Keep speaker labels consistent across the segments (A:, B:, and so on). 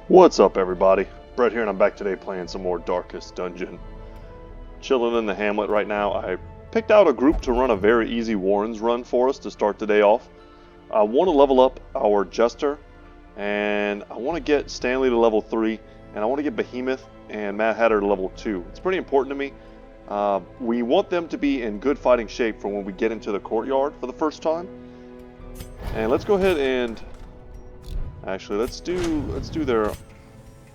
A: What's up, everybody? Brett here, and I'm back today playing some more Darkest Dungeon. Chilling in the hamlet right now. I picked out a group to run a very easy Warrens run for us to start the day off. I want to level up our Jester, and I want to get Stanley to level 3, and I want to get Behemoth and Mad Hatter to level 2. It's pretty important to me. We want them to be in good fighting shape for when we get into the courtyard for the first time. And let's go ahead and... Actually, let's do their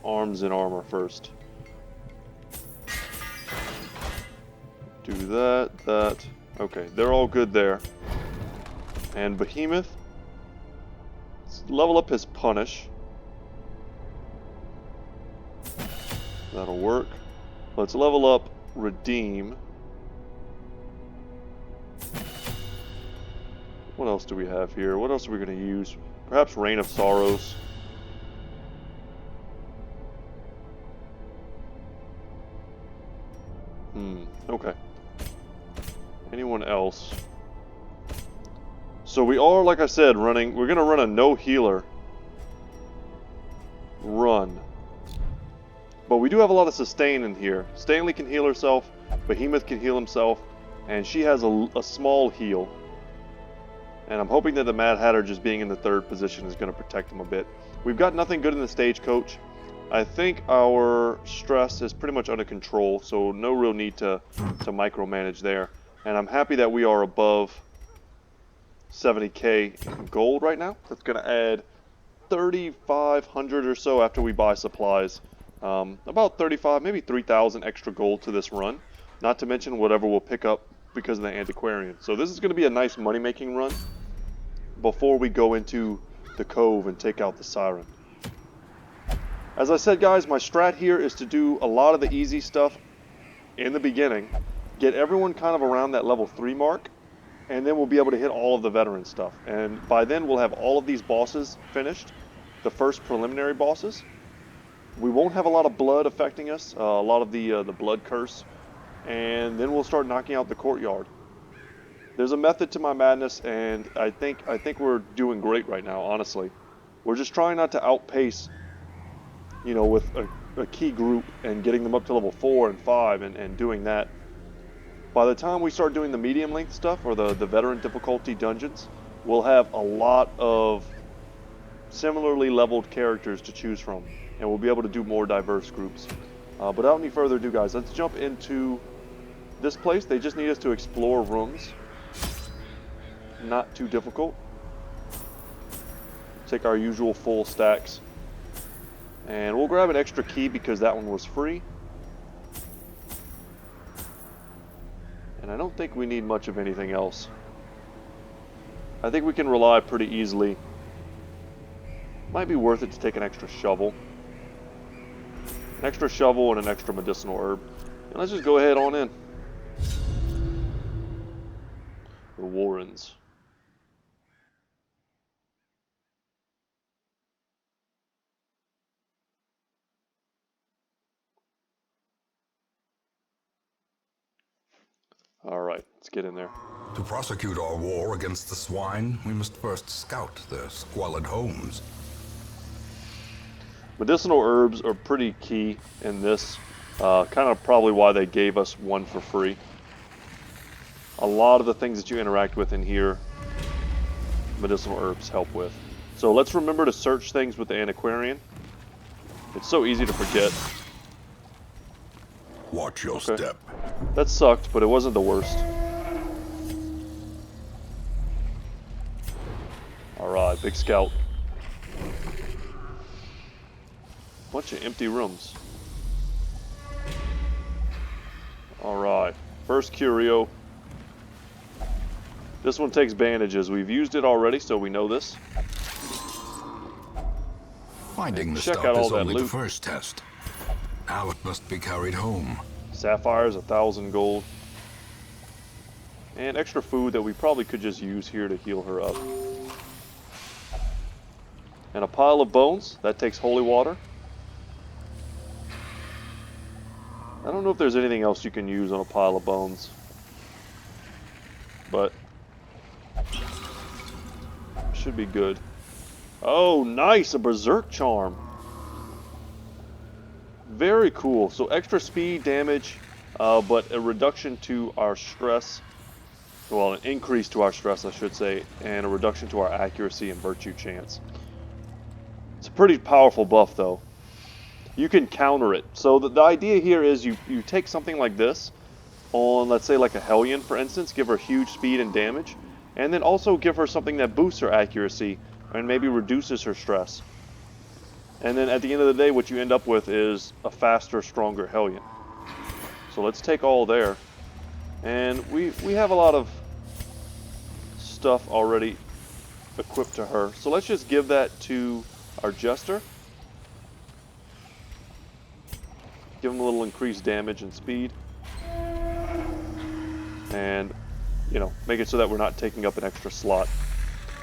A: arms and armor first. Do that. Okay, they're all good there. And Behemoth, let's level up his punish. That'll work. Let's level up redeem. What else do we have here? What else are we going to use? Perhaps Reign of Sorrows. Okay. Anyone else? So we are, like I said, we're going to run a no healer run. But we do have a lot of sustain in here. Stanley can heal herself, Behemoth can heal himself, and she has a small heal. And I'm hoping that the Mad Hatter just being in the third position is going to protect him a bit. We've got nothing good in the stagecoach. I think our stress is pretty much under control, so no real need to micromanage there. And I'm happy that we are above 70k in gold right now. That's going to add 3,500 or so after we buy supplies. About 35, maybe 3,000 extra gold to this run. Not to mention whatever we'll pick up because of the antiquarian. So this is going to be a nice money-making run before we go into the cove and take out the siren. As I said, guys, my strat here is to do a lot of the easy stuff in the beginning, get everyone kind of around that level 3 mark, and then we'll be able to hit all of the veteran stuff. And by then we'll have all of these bosses finished, the first preliminary bosses. We won't have a lot of blood affecting us, a lot of the blood curse, and then we'll start knocking out the courtyard. There's a method to my madness, and I think we're doing great right now, honestly. We're just trying not to outpace, you know, with a key group and getting them up to level 4 and 5 and doing that. By the time we start doing the medium length stuff, or the veteran difficulty dungeons, we'll have a lot of similarly leveled characters to choose from, and we'll be able to do more diverse groups. But without any further ado, guys, let's jump into this place. They just need us to explore rooms. Not too difficult. Take our usual full stacks. And we'll grab an extra key because that one was free. And I don't think we need much of anything else. I think we can rely pretty easily. Might be worth it to take an extra shovel. An extra shovel and an extra medicinal herb. And let's just go ahead on in. The Warrens. Alright, let's get in there.
B: To prosecute our war against the swine, we must first scout their squalid homes.
A: Medicinal herbs are pretty key in this. Kind of probably why they gave us one for free. A lot of the things that you interact with in here, medicinal herbs help with. So let's remember to search things with the antiquarian. It's so easy to forget.
B: Watch your step.
A: That sucked, but it wasn't the worst. Alright, big scout. Bunch of empty rooms. Alright, first curio. This one takes bandages. We've used it already, so we know this.
B: Finding the
A: Check
B: stuff
A: out all
B: is
A: that
B: only
A: loot.
B: the first test. Now it must be carried home.
A: Sapphires, 1,000 gold. And extra food that we probably could just use here to heal her up. And a pile of bones. That takes holy water. I don't know if there's anything else you can use on a pile of bones. But should be good. Oh, nice! A berserk charm. Very cool. So extra speed, damage, but a reduction to our stress. Well, an increase to our stress, I should say, and a reduction to our accuracy and virtue chance. It's a pretty powerful buff, though. You can counter it. So the idea here is you take something like this on, let's say, like a Hellion, for instance, give her huge speed and damage, and then also give her something that boosts her accuracy and maybe reduces her stress. And then at the end of the day, what you end up with is a faster, stronger Hellion. So let's take all there. And we have a lot of stuff already equipped to her. So let's just give that to our Jester. Give him a little increased damage and speed. And, you know, make it so that we're not taking up an extra slot.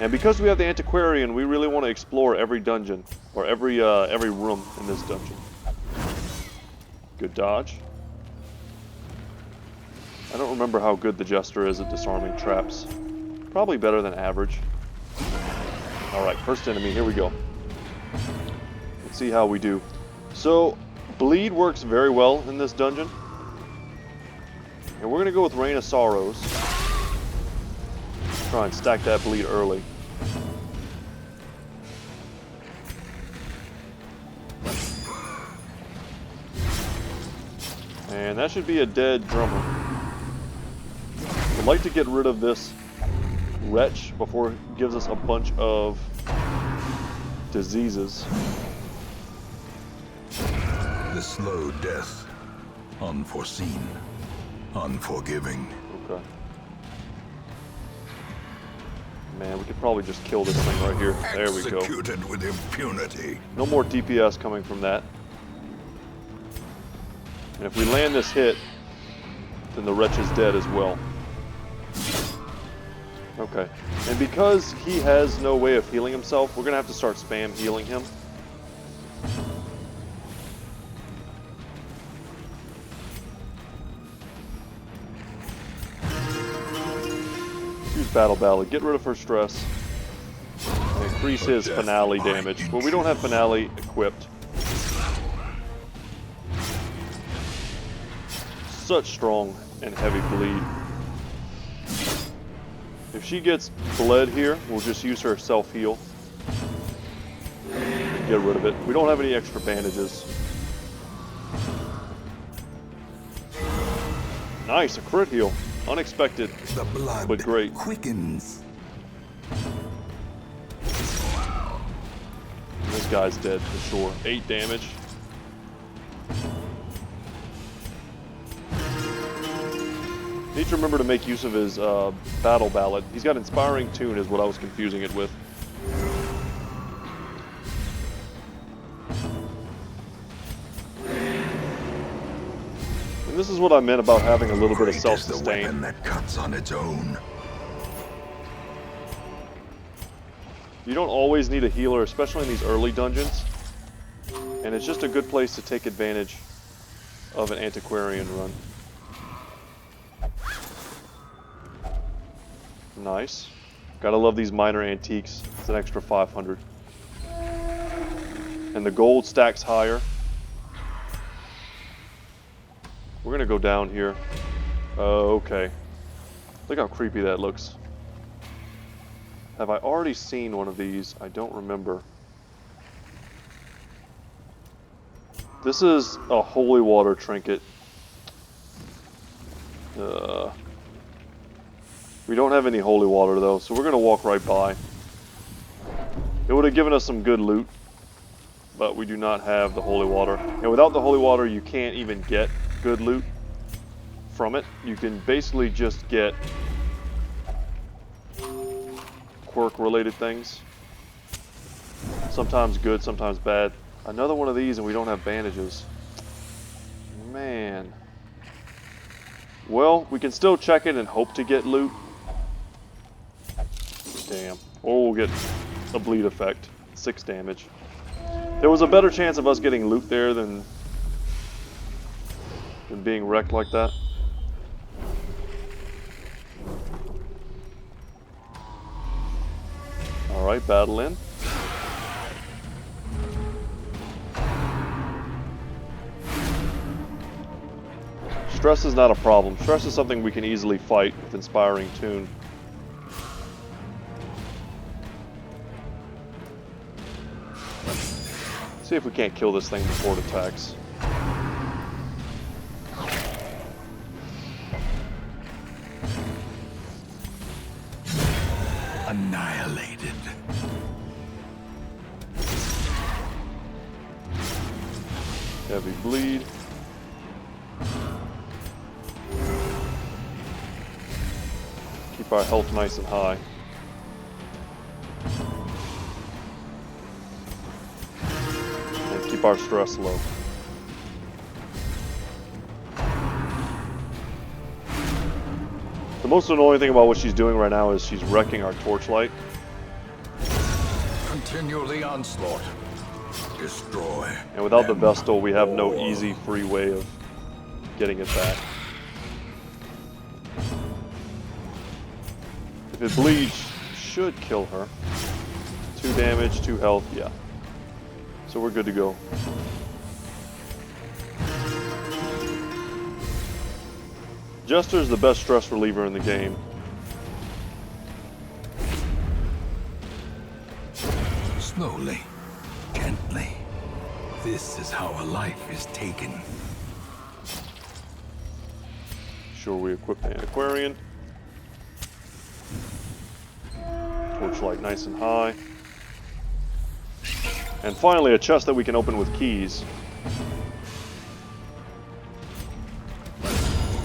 A: And because we have the Antiquarian, we really want to explore every dungeon, or every room in this dungeon. Good dodge. I don't remember how good the Jester is at disarming traps. Probably better than average. Alright, first enemy, here we go. Let's see how we do. So, bleed works very well in this dungeon. And we're going to go with Rain of Sorrows. Try and stack that bleed early. And that should be a dead drummer. I'd like to get rid of this wretch before it gives us a bunch of diseases.
B: The slow death. Unforeseen. Unforgiving.
A: Okay. Man, we could probably just kill this thing right here. There we go.
B: Executed with impunity.
A: No more DPS coming from that. And if we land this hit, then the wretch is dead as well. Okay. And because he has no way of healing himself, we're going to have to start spam healing him. Use Battle Ballad. Get rid of her stress. And increase his finale damage. Well, we don't have finale equipped. Such strong and heavy bleed. If she gets bled here, we'll just use her self-heal. Get rid of it. We don't have any extra bandages. Nice, a crit heal. Unexpected,
B: The blood
A: but great.
B: quickens.
A: This guy's dead for sure. 8 damage. Need to remember to make use of his Battle Ballad. He's got Inspiring Tune is what I was confusing it with. And this is what I meant about having a little bit of
B: Great is the
A: self-sustain.
B: weapon that cuts on its own.
A: You don't always need a healer, especially in these early dungeons. And it's just a good place to take advantage of an Antiquarian run. Nice. Gotta love these minor antiques. It's an extra 500. And the gold stacks higher. We're gonna go down here. Okay. Look how creepy that looks. Have I already seen one of these? I don't remember. This is a holy water trinket. We don't have any holy water though, so we're gonna walk right by. It would have given us some good loot, but we do not have the holy water. And without the holy water, you can't even get good loot from it. You can basically just get quirk-related things. Sometimes good, sometimes bad. Another one of these and we don't have bandages. Man. Well, we can still check it and hope to get loot. Damn. Or we'll get a bleed effect. 6 damage. There was a better chance of us getting loot there than being wrecked like that. Alright, battle in. Stress is not a problem. Stress is something we can easily fight with Inspiring Tune. See if we can't kill this thing before it attacks.
B: Annihilated.
A: Heavy bleed. Keep our health nice and high. And keep our stress low. The most annoying thing about what she's doing right now is she's wrecking our torchlight.
B: Continue the onslaught. Destroy.
A: And without the
B: them
A: Vestal, we have no
B: all.
A: easy, free way of getting it back. If it bleeds, should kill her. 2 damage, 2 health, yeah. So we're good to go. Jester's the best stress reliever in the game.
B: Slowly, gently. This is how a life is taken.
A: Sure, we equip the Antiquarian. Torchlight nice and high. And finally, a chest that we can open with keys.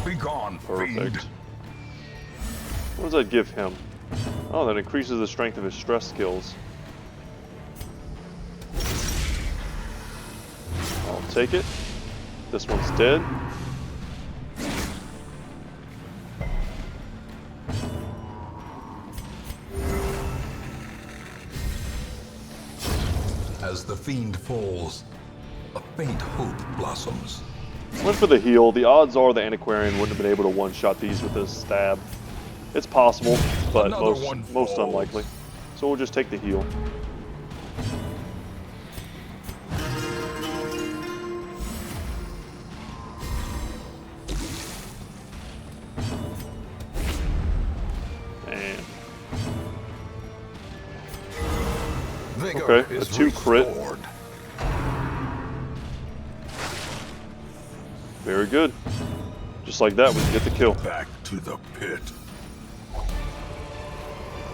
B: Be gone,
A: Perfect.
B: fiend.
A: What does that give him? Oh, that increases the strength of his stress skills. I'll take it. This one's dead.
B: As the fiend falls, a faint hope blossoms.
A: Went for the heal. The odds are the Antiquarian wouldn't have been able to one-shot these with his stab. It's possible, but
B: Another one
A: most
B: falls.
A: unlikely. So we'll just take the heal. And
B: Vigor
A: okay, a
B: is
A: 2 crit.
B: restored.
A: Very good. Just like that, we can get the kill.
B: Back to the pit.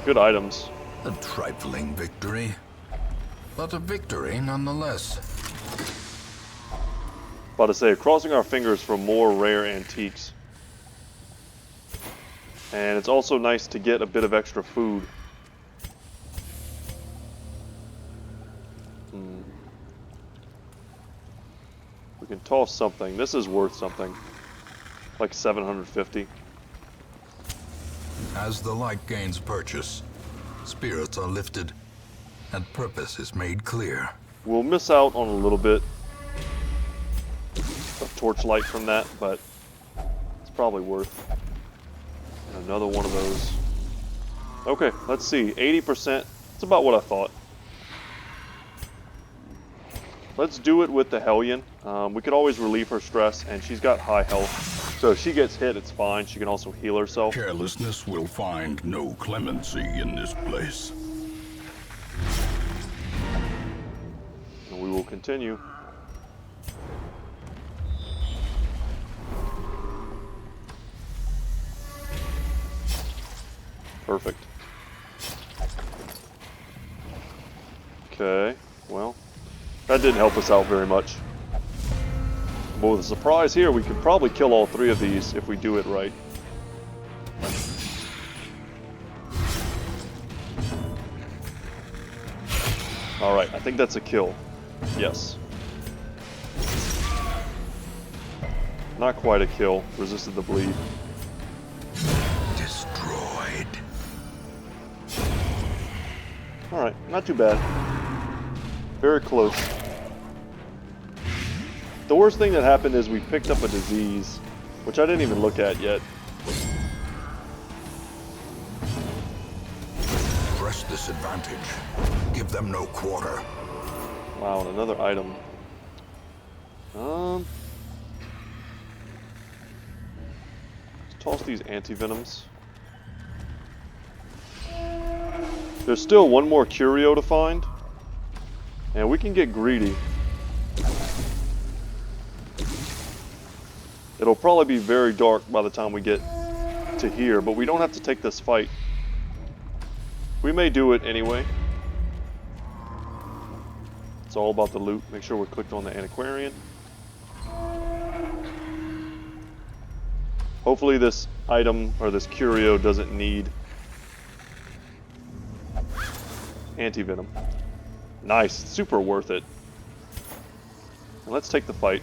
A: Good items.
B: A trifling victory, but a victory nonetheless.
A: About to say, crossing our fingers for more rare antiques. And it's also nice to get a bit of extra food. We can toss something. This is worth something. Like 750.
B: As the light gains purchase, spirits are lifted, and purpose is made clear.
A: We'll miss out on a little bit of torchlight from that, but it's probably worth. And another one of those. Okay, let's see. 80%. It's about what I thought. Let's do it with the Hellion. We could always relieve her stress, and she's got high health. So if she gets hit, it's fine. She can also heal herself.
B: Carelessness will find no clemency in this place.
A: And we will continue. Perfect. Okay, well, that didn't help us out very much. But with a surprise here, we could probably kill all 3 of these if we do it right. Alright, I think that's a kill. Yes. Not quite a kill. Resisted the bleed.
B: Destroyed.
A: Alright, not too bad. Very close. The worst thing that happened is we picked up a disease, which I didn't even look at yet.
B: Press this advantage. Give them no quarter.
A: Wow, and another item. Toss these anti-venoms. There's still one more curio to find, and we can get greedy. It'll probably be very dark by the time we get to here, but we don't have to take this fight. We may do it anyway. It's all about the loot. Make sure we're clicked on the antiquarian. Hopefully this item, or this curio, doesn't need anti-venom. Nice, super worth it. And let's take the fight.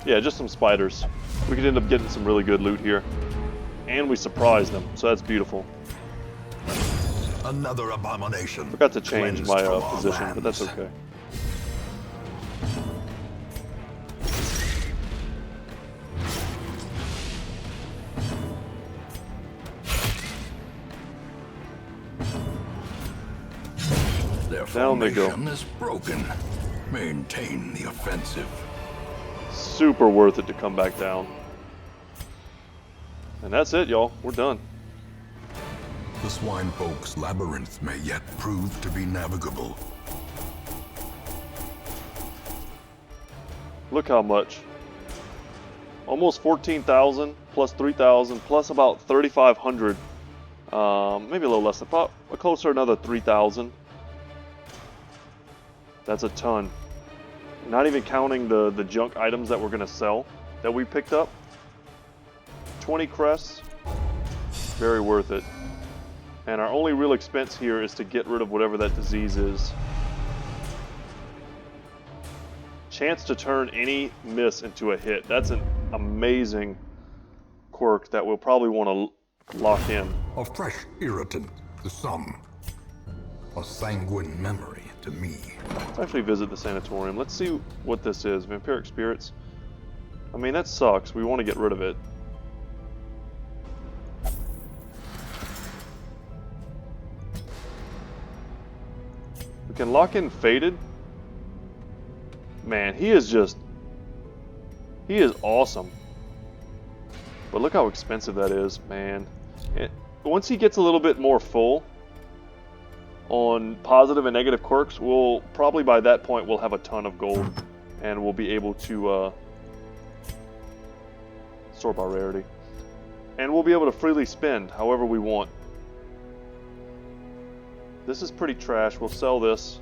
A: Yeah, just some spiders. We could end up getting some really good loot here. And we surprised them, so that's beautiful.
B: Another abomination.
A: Forgot to change
B: cleansed
A: my
B: from our
A: position, but that's
B: lands.
A: okay.
B: Their
A: Down they go.
B: formation is broken. Maintain the offensive.
A: Super worth it to come back down. And that's it, y'all. We're done.
B: The swine folk's labyrinth may yet prove to be navigable.
A: Look how much. Almost 14,000 plus 3,000 plus about 3,500. Maybe a little less than, about closer to another 3,000. That's a ton. Not even counting the junk items that we're going to sell that we picked up. 20 crests. Very worth it. And our only real expense here is to get rid of whatever that disease is. Chance to turn any miss into a hit. That's an amazing quirk that we'll probably want to lock in.
B: A fresh irritant to some. A sanguine memory to me.
A: Let's actually visit the sanatorium. Let's see what this is. Vampiric spirits. I mean, that sucks. We want to get rid of it. We can lock in Faded. Man, he is awesome. But look how expensive that is, man. Once he gets a little bit more full on positive and negative quirks, we'll probably by that point we'll have a ton of gold and we'll be able to sort by rarity. And we'll be able to freely spend however we want. This is pretty trash. We'll sell this.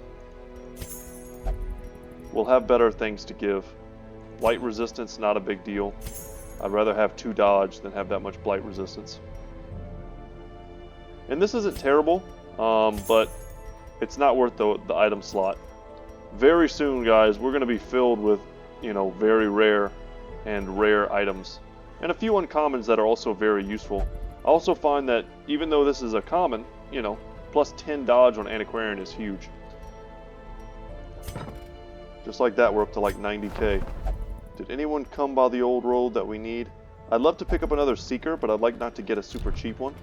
A: We'll have better things to give. Blight resistance, not a big deal. I'd rather have 2 dodge than have that much blight resistance. And this isn't terrible, but it's not worth the item slot. Very soon, guys, we're going to be filled with, you know, very rare and rare items. And a few uncommons that are also very useful. I also find that even though this is a common, you know, plus 10 dodge on Antiquarian is huge. Just like that, we're up to like 90k. Did anyone come by the old road that we need? I'd love to pick up another Seeker, but I'd like not to get a super cheap one.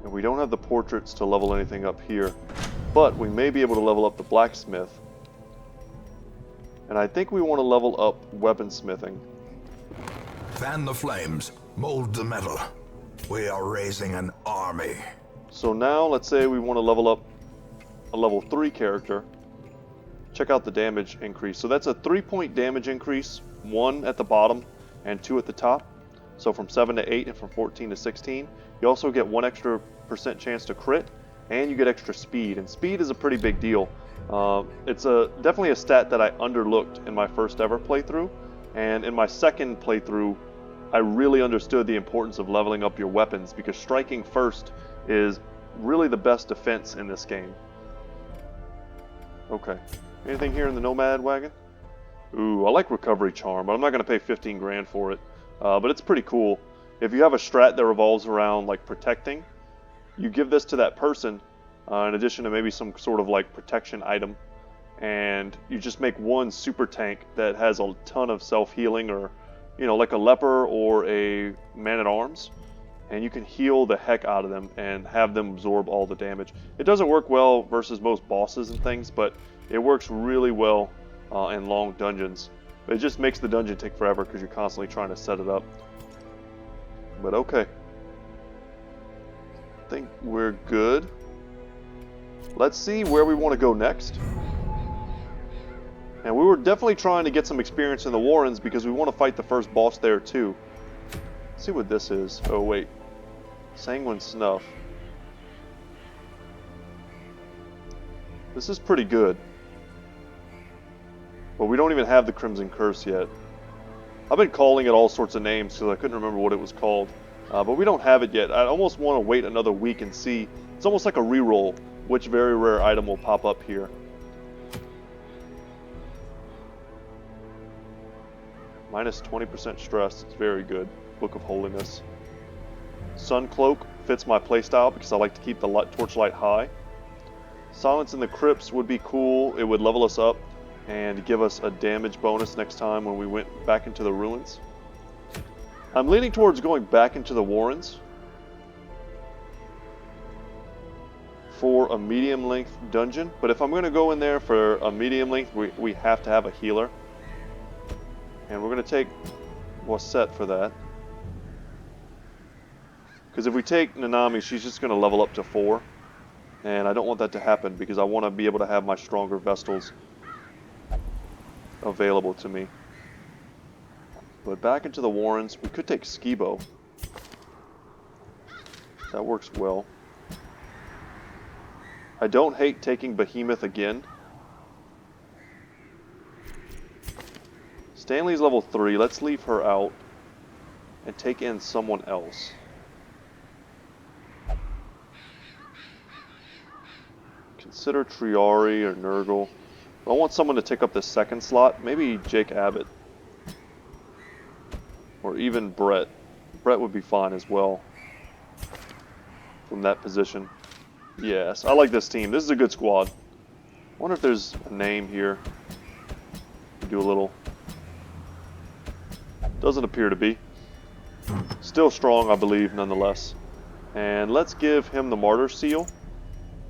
A: And we don't have the portraits to level anything up here. But we may be able to level up the blacksmith. And I think we want to level up weaponsmithing.
B: Fan the flames, mold the metal. We are raising an army.
A: So now, let's say we want to level up a level 3 character. Check out the damage increase. So that's a 3-point damage increase, 1 at the bottom and 2 at the top. So from 7 to 8 and from 14 to 16. You also get 1 extra % chance to crit, and you get extra speed. And speed is a pretty big deal. It's definitely a stat that I underlooked in my first ever playthrough. And in my second playthrough, I really understood the importance of leveling up your weapons, because striking first is really the best defense in this game. Okay. Anything here in the Nomad wagon? Ooh, I like Recovery Charm, but I'm not going to pay 15 grand for it. But it's pretty cool. If you have a strat that revolves around like protecting, you give this to that person in addition to maybe some sort of like protection item, and you just make one super tank that has a ton of self-healing, or you know, like a leper or a man-at-arms, and you can heal the heck out of them and have them absorb all the damage. It doesn't work well versus most bosses and things, but it works really well and long dungeons. But it just makes the dungeon take forever because you're constantly trying to set it up. But okay. I think we're good. Let's see where we want to go next. And we were definitely trying to get some experience in the Warrens because we want to fight the first boss there too. Let's see what this is. Oh wait. Sanguine Snuff. This is pretty good. But we don't even have the Crimson Curse yet. I've been calling it all sorts of names because I couldn't remember what it was called. But we don't have it yet. I almost want to wait another week and see. It's almost like a reroll which very rare item will pop up here. Minus 20% stress. It's very good. Book of Holiness. Sun Cloak fits my playstyle because I like to keep the torchlight high. Silence in the Crypts would be cool. It would level us up and give us a damage bonus next time when we went back into the ruins. I'm leaning towards going back into the Warrens for a medium length dungeon, but if I'm going to go in there for a medium length, we have to have a healer. And we're going to take what's set for that. Because if we take Nanami, she's just going to level up to 4. And I don't want that to happen because I want to be able to have my stronger Vestals available to me. But back into the Warrens, we could take Skibo. That works well. I don't hate taking Behemoth again. Stanley's level 3. Let's leave her out and take in someone else. Consider Triari or Nurgle. I want someone to take up the second slot. Maybe Jake Abbott. Or even Brett. Brett would be fine as well from that position. Yes, I like this team. This is a good squad. I wonder if there's a name here. Do a little. Doesn't appear to be. Still strong, I believe, nonetheless. And let's give him the Martyr Seal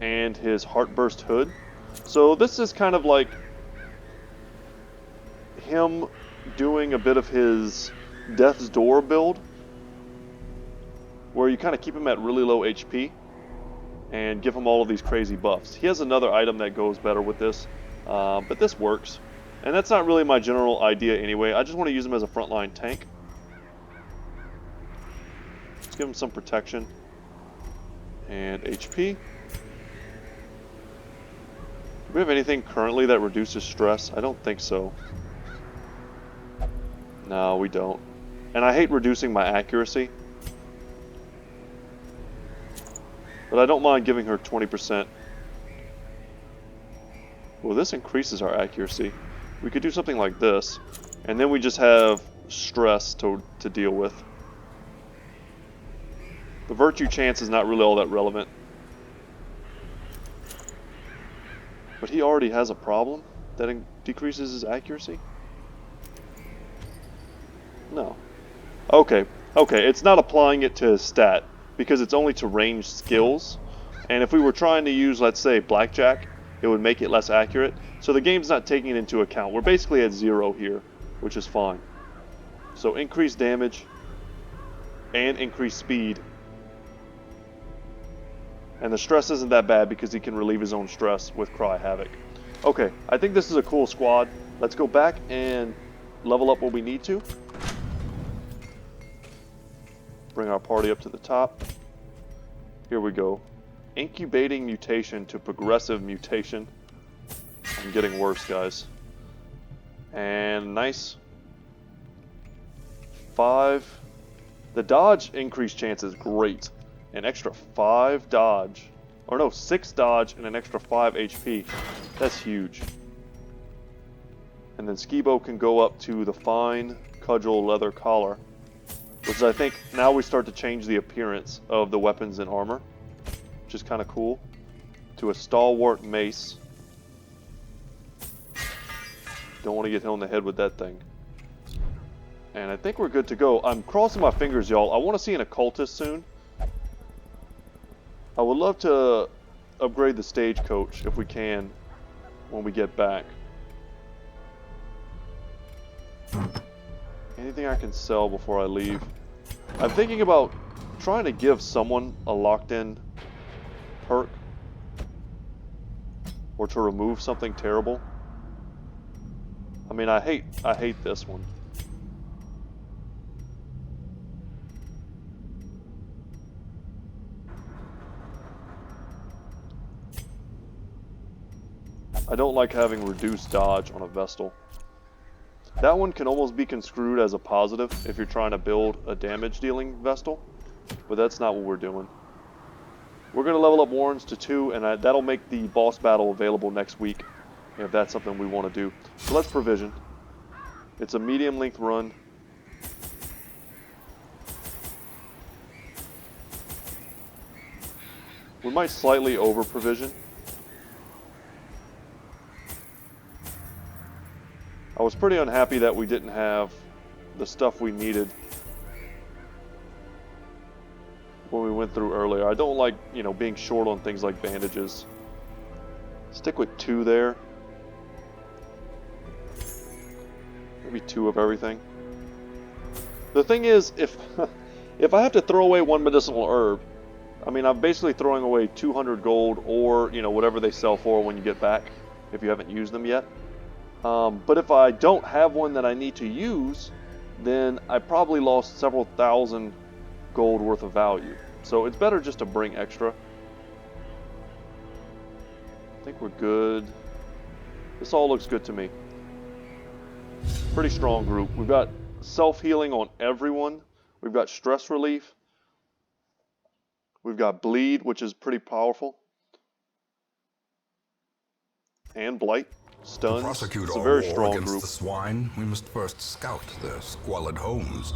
A: and his Heartburst Hood. So this is kind of like him doing a bit of his Death's Door build, where you kind of keep him at really low HP and give him all of these crazy buffs. He has another item that goes better with this, but this works. And that's not really my general idea anyway. I just want to use him as a frontline tank. Let's give him some protection and HP. Do we have anything currently that reduces stress? I don't think so. No, we don't. And I hate reducing my accuracy. But I don't mind giving her 20%. Well, this increases our accuracy. We could do something like this, and then we just have stress to deal with. The virtue chance is not really all that relevant. But he already has a problem that decreases his accuracy? No. Okay, it's not applying it to his stat, because it's only to ranged skills. And if we were trying to use, let's say, Blackjack, it would make it less accurate. So the game's not taking it into account. We're basically at 0 here, which is fine. So increased damage and increased speed. And the stress isn't that bad because he can relieve his own stress with Cry Havoc. Okay, I think this is a cool squad. Let's go back and level up what we need to. Bring our party up to the top. Here we go. Incubating mutation to progressive mutation. I'm getting worse, guys. And nice. 5. The dodge increase chance is great. An extra 5 dodge. Or no, 6 dodge and an extra 5 HP. That's huge. And then Skibo can go up to the fine cudgel leather collar. Which is, I think, now we start to change the appearance of the weapons and armor. Which is kind of cool. To a stalwart mace. Don't want to get hit on the head with that thing. And I think we're good to go. I'm crossing my fingers, y'all. I want to see an occultist soon. I would love to upgrade the stagecoach if we can when we get back. Anything I can sell before I leave? I'm thinking about trying to give someone a locked-in perk. Or to remove something terrible. I mean, I hate this one. I don't like having reduced dodge on a Vestal. That one can almost be construed as a positive if you're trying to build a damage-dealing Vestal, but that's not what we're doing. We're going to level up Warrens to 2, and that'll make the boss battle available next week, if that's something we want to do. So let's provision. It's a medium-length run. We might slightly over-provision. I was pretty unhappy that we didn't have the stuff we needed when we went through earlier. I don't like, you know, being short on things like bandages. Stick with 2 there. Maybe 2 of everything. The thing is, if I have to throw away 1 medicinal herb, I mean, I'm basically throwing away 200 gold or, you know, whatever they sell for when you get back, if you haven't used them yet. But if I don't have one that I need to use, then I probably lost several thousand gold worth of value. So it's better just to bring extra. I think we're good. This all looks good to me. Pretty strong group. We've got self-healing on everyone. We've got stress relief. We've got bleed, which is pretty powerful. And blight. Stuns.
B: To prosecute
A: It's a
B: our
A: very
B: war
A: strong
B: against
A: group.
B: the swine, we must first scout their squalid homes.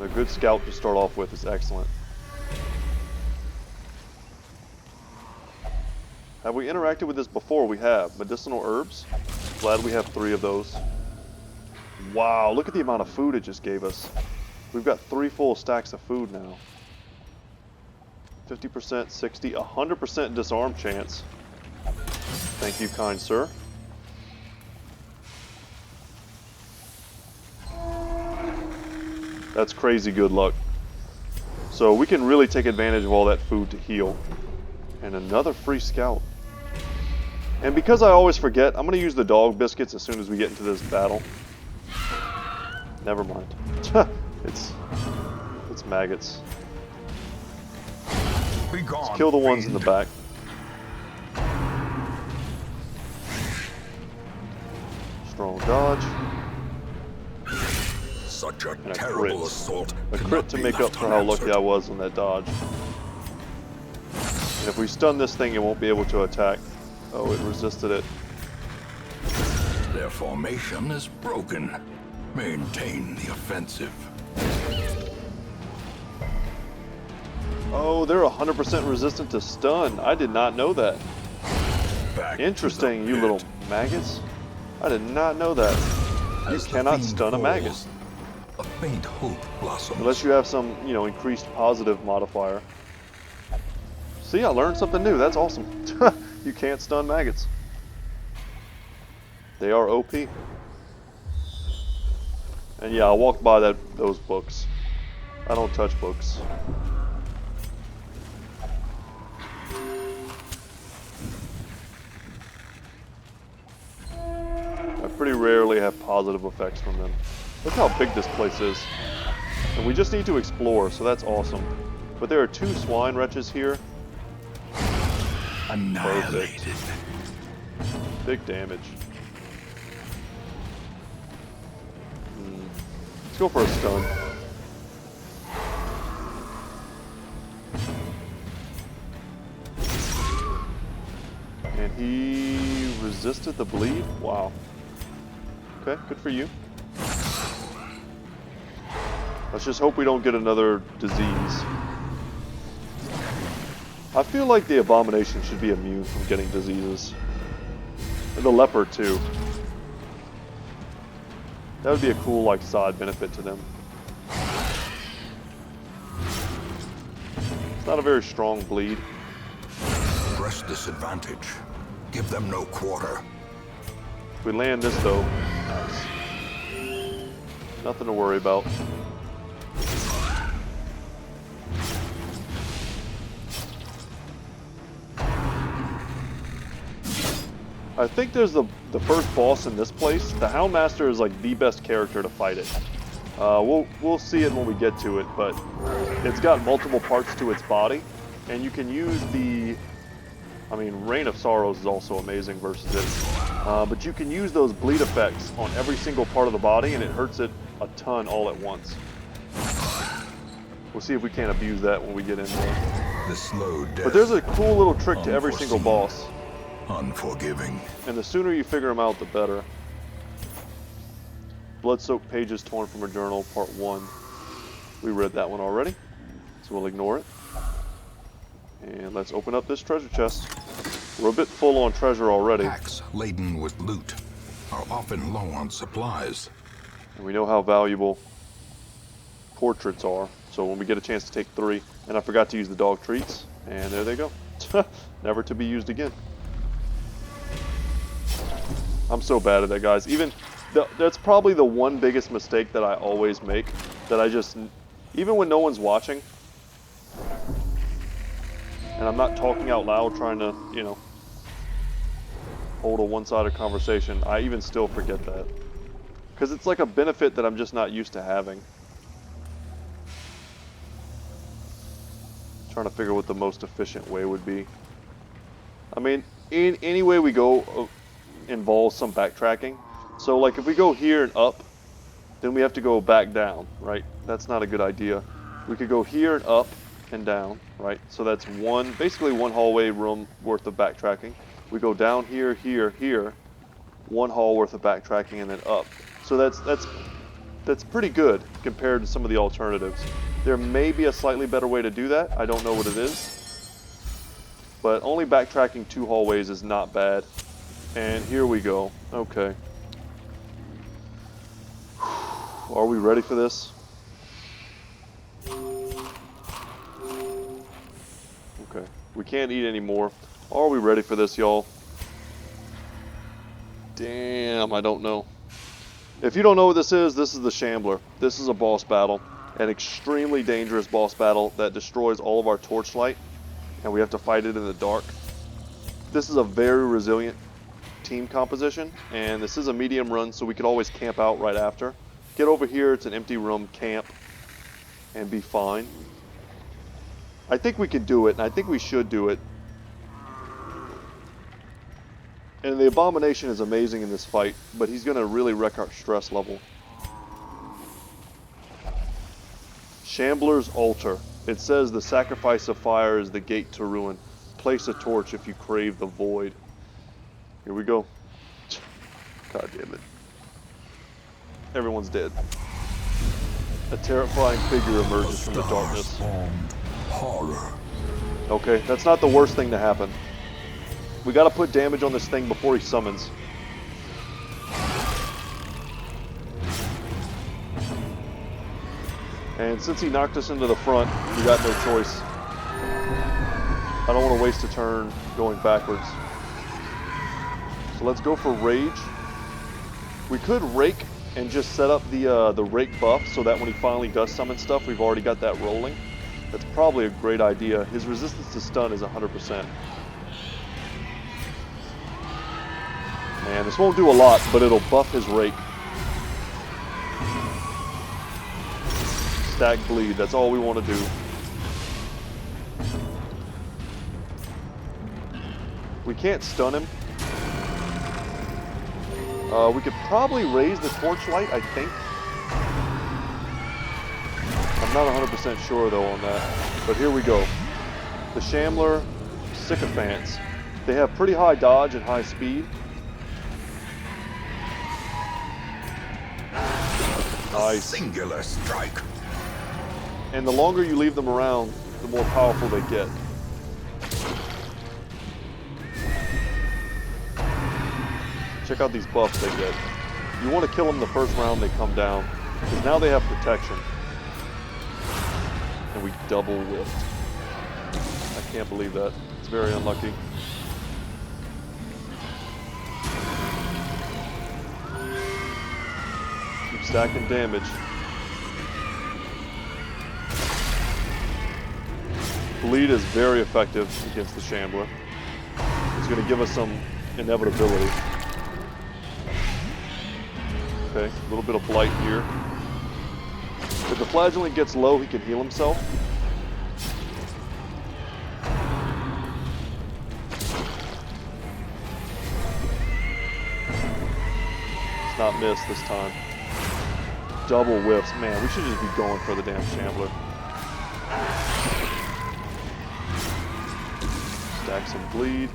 A: A good scout to start off with is excellent. Have we interacted with this before? We have. Medicinal herbs. Glad we have 3 of those. Wow, look at the amount of food it just gave us. We've got 3 full stacks of food now. 50%, 60, 100% disarm chance. Thank you, kind sir. That's crazy good luck. So we can really take advantage of all that food to heal. And another free scout. And because I always forget, I'm going to use the dog biscuits as soon as we get into this battle. Never mind. It's maggots. Let's kill the ones in the back. Strong dodge.
B: Such a
A: And a
B: terrible
A: crit.
B: assault.
A: A crit to make up for how lucky I was on that dodge. And if we stun this thing, it won't be able to attack. Oh, it resisted it.
B: Their formation is broken. Maintain the offensive.
A: Oh, they're 100% resistant to stun. I did not know that.
B: Back
A: Interesting,
B: to the
A: you
B: pit.
A: little maggots. I did not know that. You
B: As the
A: cannot
B: fiend
A: stun a maggot.
B: falls, a faint hope blossoms.
A: Unless you have some, you know, increased positive modifier. See, I learned something new. That's awesome. You can't stun maggots. They are OP. And yeah, I walked by those books. I don't touch books. I pretty rarely have positive effects from them. Look how big this place is. And we just need to explore, so that's awesome. But there are 2 swine wretches here.
B: Annihilated.
A: Perfect. Big damage. Let's go for a stun. And he resisted the bleed? Wow. Okay, good for you. Let's just hope we don't get another disease. I feel like the abomination should be immune from getting diseases. And the leper too. That would be a cool, like, side benefit to them. It's not a very strong bleed.
B: Press disadvantage. Give them no quarter.
A: If we land this though, nice. Nothing to worry about. I think there's the first boss in this place. The Houndmaster is like the best character to fight it. We'll see it when we get to it, but it's got multiple parts to its body, and you can use the... I mean, Reign of Sorrows is also amazing versus it. But you can use those bleed effects on every single part of the body, and it hurts it a ton all at once. We'll see if we can't abuse that when we get in there.
B: The slow death.
A: But there's a cool little trick to every single boss.
B: Unforgiving.
A: And the sooner you figure them out, the better. Blood-soaked pages torn from a journal, part 1. We read that one already, so we'll ignore it. And let's open up this treasure chest. We're a bit full on treasure already.
B: Packs laden with loot are often low on supplies.
A: And we know how valuable portraits are, so when we get a chance to take 3, and I forgot to use the dog treats, and there they go. Never to be used again. I'm so bad at that, guys. That's probably the one biggest mistake that I always make, that I just, even when no one's watching, and I'm not talking out loud trying to, you know, hold a one-sided conversation, I even still forget that. Because it's like a benefit that I'm just not used to having. Trying to figure what the most efficient way would be. I mean, any way we go involves some backtracking. So like if we go here and up, then we have to go back down, right? That's not a good idea. We could go here and up and down, right? So that's basically one hallway room worth of backtracking. We go down here, here, here, one hall worth of backtracking, and then up. So that's pretty good compared to some of the alternatives. There may be a slightly better way to do that. I don't know what it is. But only backtracking 2 hallways is not bad. And here we go. Okay. Are we ready for this? Okay. We can't eat anymore. Are we ready for this, y'all? Damn, I don't know. If you don't know what this is the Shambler. This is a boss battle. An extremely dangerous boss battle that destroys all of our torchlight. And we have to fight it in the dark. This is a very resilient team composition. And this is a medium run, so we could always camp out right after. Get over here, it's an empty room, camp, and be fine. I think we can do it, and I think we should do it. And the Abomination is amazing in this fight, but he's going to really wreck our stress level. Shambler's Altar. It says the sacrifice of fire is the gate to ruin. Place a torch if you crave the void. Here we go. God damn it. Everyone's dead. A terrifying figure emerges from the darkness.
B: Horror.
A: Okay, that's not the worst thing to happen. We gotta put damage on this thing before he summons. And since he knocked us into the front, we got no choice. I don't want to waste a turn going backwards. So let's go for Rage. We could Rake and just set up the Rake buff so that when he finally does summon stuff, we've already got that rolling. That's probably a great idea. His resistance to stun is 100%. Man, this won't do a lot, but it'll buff his Rake. Stack bleed, that's all we want to do. We can't stun him. We could probably raise the torchlight, I think. I'm not 100% sure though on that. But here we go. The Shambler Sycophants. They have pretty high dodge and high speed. Nice.
B: Singular strike.
A: And the longer you leave them around, the more powerful they get. Check out these buffs they get. You want to kill them the first round they come down, because now they have protection. And we double whiffed. I can't believe that. It's very unlucky. Keep Stacking damage. Bleed is very effective against the Shambler. It's going to give us some inevitability. Okay, a little bit of blight here. If the flagellant gets low, he can heal himself. It's not missed this time. Double whiffs. Man, we should just be going for the damn Shambler. Stack some bleed.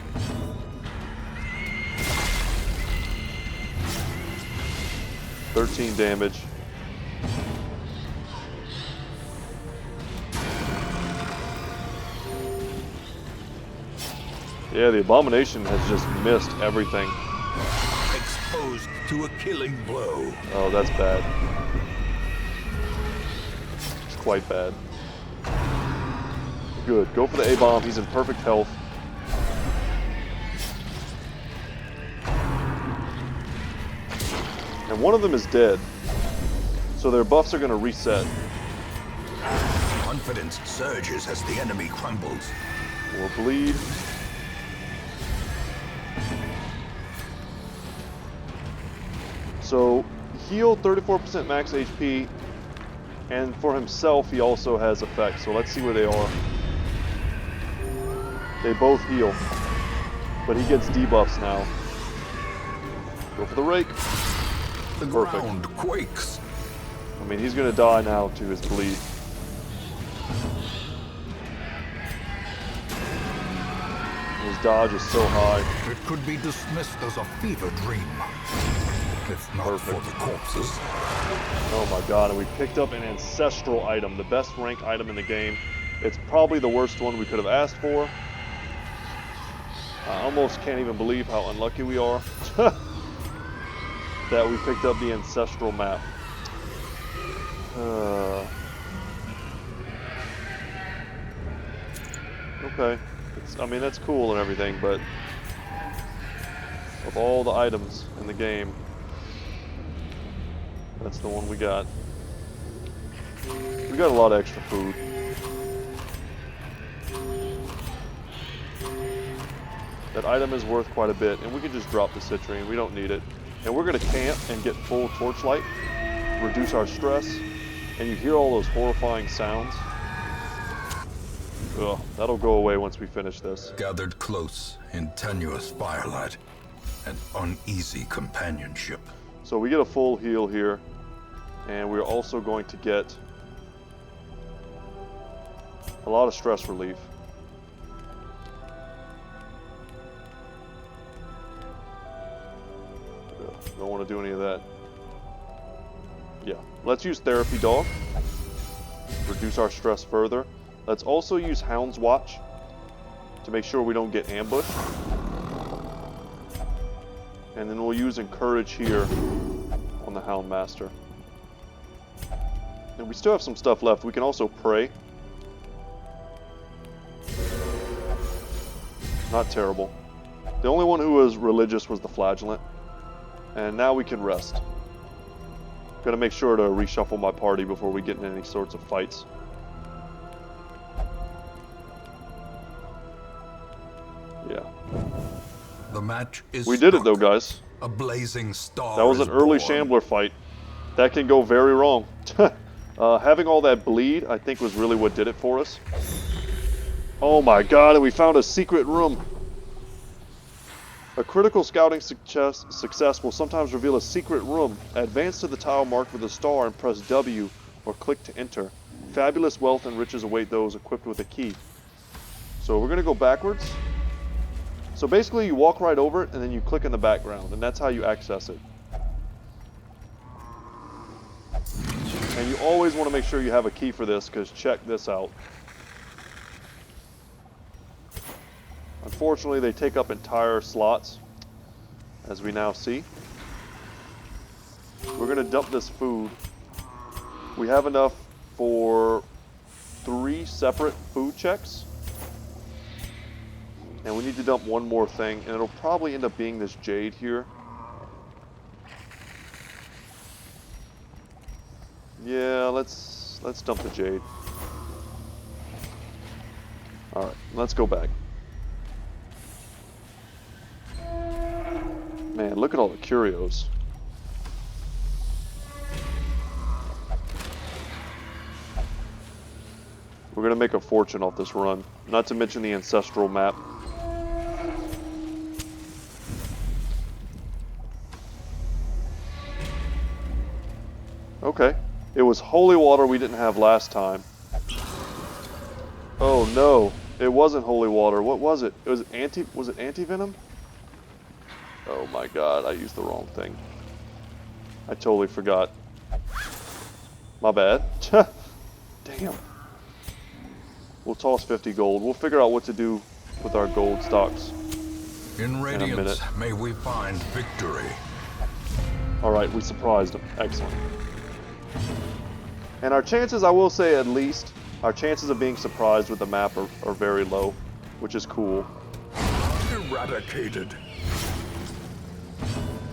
A: $13 damage. Yeah, the Abomination has just missed everything.
B: Exposed to a killing blow.
A: Oh, that's bad. It's quite bad. Good. Go for the A-bomb. He's in perfect health. And one of them is dead. So their buffs are going to reset.
B: Confidence surges as the enemy crumbles.
A: More bleed. So, heal 34% max HP, and for himself he also has effects. So let's see where they are. They both heal, but he gets debuffs now. Go for the rake.
B: The
A: Perfect.
B: ground quakes.
A: I mean, he's going to die now to his bleed. His dodge is so high.
B: It could be dismissed as a fever dream, if not
A: Perfect.
B: for the corpses.
A: Oh my god, and we picked up an ancestral item, the best rank item in the game. It's probably the worst one we could have asked for. I almost can't even believe how unlucky we are that we picked up the ancestral map. Okay, I mean that's cool and everything, but of all the items in the game, that's the one we got. We got a lot of extra food. That item is worth quite a bit, and we can just drop the citrine. We don't need it. And we're going to camp and get full torchlight, reduce our stress, and you hear all those horrifying sounds. Ugh, that'll go away once we finish this.
B: Gathered close in tenuous firelight and uneasy companionship.
A: So we get a full heal here, and we're also going to get a lot of stress relief. Don't want to do any of that. Yeah, let's use Therapy Dog. Reduce our stress further. Let's also use Hound's Watch to make sure we don't get ambushed. And then we'll use Encourage here on the Hound Master. And we still have some stuff left. We can also pray. Not terrible. The only one who was religious was the Flagellant. And now we can rest. Gotta make sure to reshuffle my party before we get in any sorts of fights. Yeah.
B: The match is
A: We did it
B: struck.
A: though, guys.
B: A blazing star.
A: That was
B: is
A: an early
B: born.
A: Shambler fight. That can go very wrong. Having all that bleed, I think, was really what did it for us. Oh my god, and we found a secret room. A critical scouting success will sometimes reveal a secret room. Advance to the tile marked with a star and press W or click to enter. Fabulous wealth and riches await those equipped with a key. So we're going to go backwards. So basically you walk right over it and then you click in the background, and that's how you access it. And you always want to make sure you have a key for this, because check this out. Unfortunately, they take up entire slots, as we now see. We're going to dump this food. We have enough for 3 separate food checks. And we need to dump one more thing, and it'll probably end up being this jade here. Yeah, let's dump the jade. Alright, let's go back. Man, look at all the curios. We're gonna make a fortune off this run. Not to mention the ancestral map. Okay. It was holy water we didn't have last time. Oh no. It wasn't holy water. What was it? Was it anti-venom? Oh my god, I used the wrong thing. I totally forgot. My bad. Damn. We'll toss 50 gold. We'll figure out what to do with our gold stocks
B: In
A: in a minute.
B: Radiance, may we find victory.
A: Alright, we surprised them. Excellent. And our chances, I will say at least, our chances of being surprised with the map are very low, which is cool.
B: Eradicated.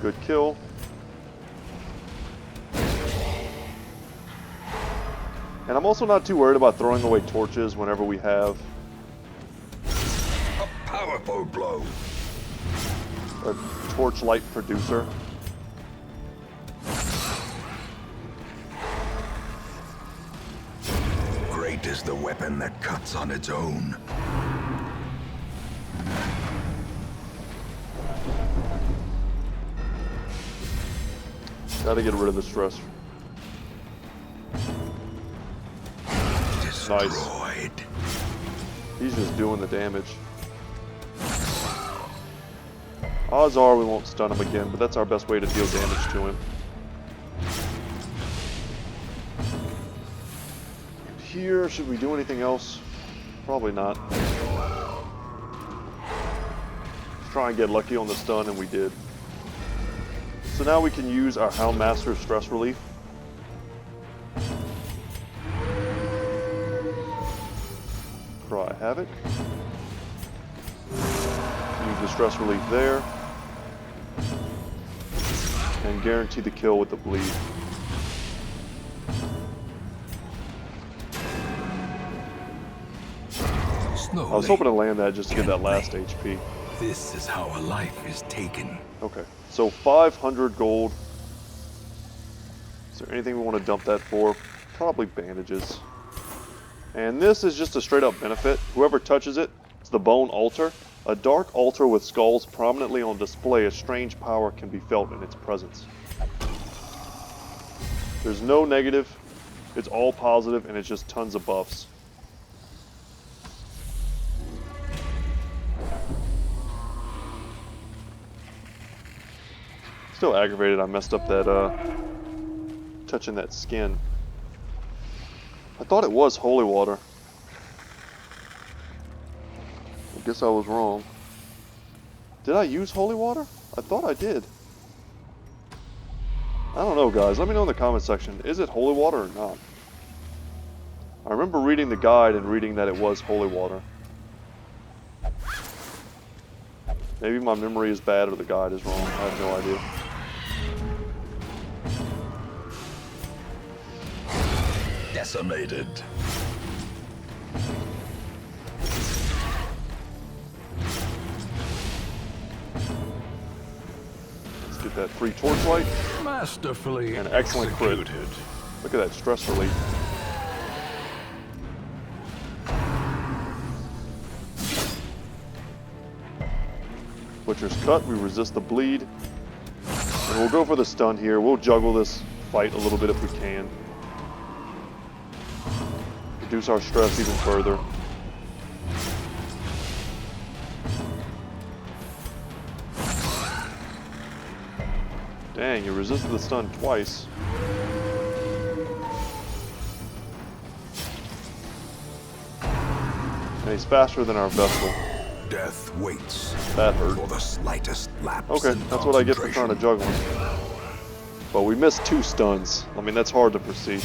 A: Good kill. And I'm also not too worried about throwing away torches whenever we have
B: A powerful blow.
A: a torchlight producer.
B: Great is the weapon that cuts on its own.
A: Gotta get rid of the stress.
B: Destroyed.
A: He's just doing the damage. Odds are we won't stun him again, but that's our best way to deal damage to him. And here, should we do anything else? Probably not. Let's try and get lucky on the stun, and we did. So now we can use our Houndmaster's stress relief. Cry Havoc. Use the stress relief there. And guarantee the kill with the bleed.
B: Slowly.
A: I was hoping to land that just to get that last HP.
B: This is how a life is taken.
A: Okay, so 500 gold. Is there anything we want to dump that for? Probably bandages. And this is just a straight up benefit. Whoever touches it, it's the bone altar. A dark altar with skulls prominently on display. A strange power can be felt in its presence. There's no negative. It's all positive, and it's just tons of buffs. Still aggravated I messed up that, touching that skin. I thought it was holy water. I guess I was wrong. Did I use holy water? I thought I did. I don't know, guys. Let me know in the comment section. Is it holy water or not? I remember reading the guide and reading that it was holy water. Maybe my memory is bad or the guide is wrong. I have no idea.
B: Decimated.
A: Let's get that free torchlight.
B: Masterfully
A: And excellent crit.
B: executed.
A: Look at that stress relief. Butcher's Cut, we resist the bleed. And we'll go for the stun here. We'll juggle this fight a little bit if we can. Reduce our stress even further. Dang, you resisted the stun twice. And he's faster than our vessel.
B: Death waits
A: That hurt.
B: for the slightest lapse.
A: Okay,
B: in
A: that's what I get for trying to
B: concentration.
A: juggle him. But we missed 2 stuns. I mean, that's hard to proceed.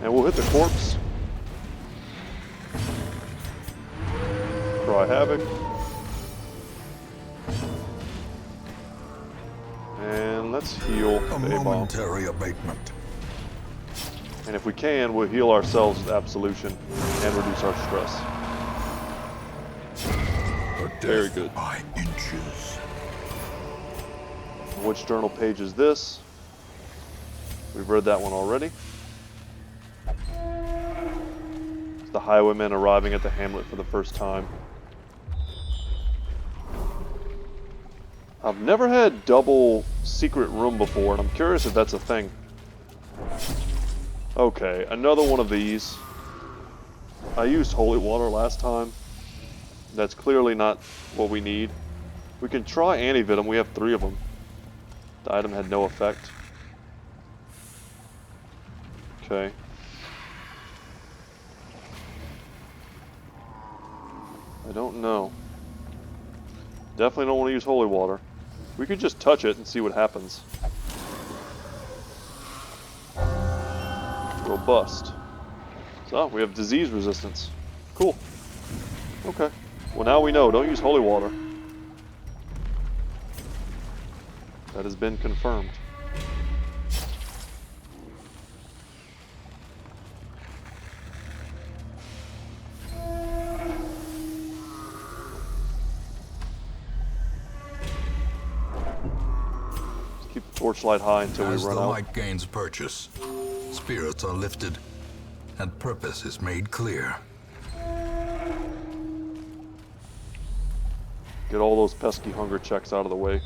A: And we'll hit the corpse. Cry Havoc. And let's heal
B: A
A: the A-bomb.
B: momentary abatement.
A: And if we can, we'll heal ourselves with absolution and reduce our stress. Very good.
B: By inches.
A: Which journal page is this? We've read that one already. It's the highwaymen arriving at the hamlet for the first time. I've never had double secret room before, and I'm curious if that's a thing. Okay, another one of these. I used holy water last time. That's clearly not what we need. We can try antivenom. We have 3 of them. The item had no effect. Okay. I don't know. Definitely don't want to use holy water. We could just touch it and see what happens. Robust. So, we have disease resistance. Cool. Okay. Well, now we know. Don't use holy water. That has been confirmed. Let's keep the torchlight high until we
B: As
A: run
B: the
A: out.
B: light gains purchase, spirits are lifted, and purpose is made clear.
A: Get all those pesky hunger checks out of the way.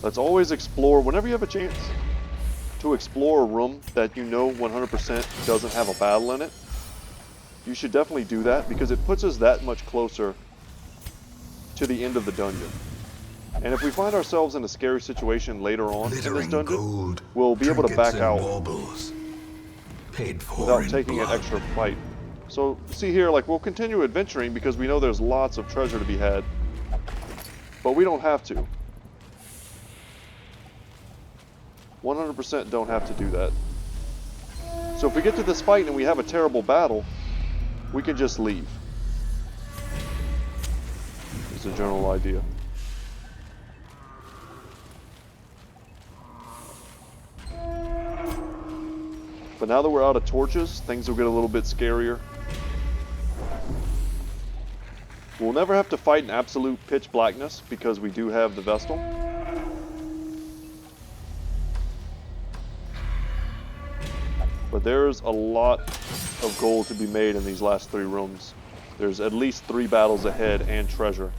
A: Let's always explore, whenever you have a chance, to explore a room that you know 100% doesn't have a battle in it. You should definitely do that, because it puts us that much closer to the end of the dungeon. And if we find ourselves in a scary situation later on in this
B: Glittering
A: dungeon,
B: gold,
A: we'll be able to
B: trinkets
A: back
B: and
A: out
B: baubles, paid for
A: without
B: in
A: taking an
B: blood.
A: extra fight. So, see here, like, we'll continue adventuring because we know there's lots of treasure to be had. But we don't have to. 100% don't have to do that. So if we get to this fight and we have a terrible battle, we can just leave. It's a general idea. But now that we're out of torches, things will get a little bit scarier. We'll never have to fight in absolute pitch blackness because we do have the Vestal. But there's a lot of gold to be made in these last 3 rooms. There's at least 3 battles ahead and treasure.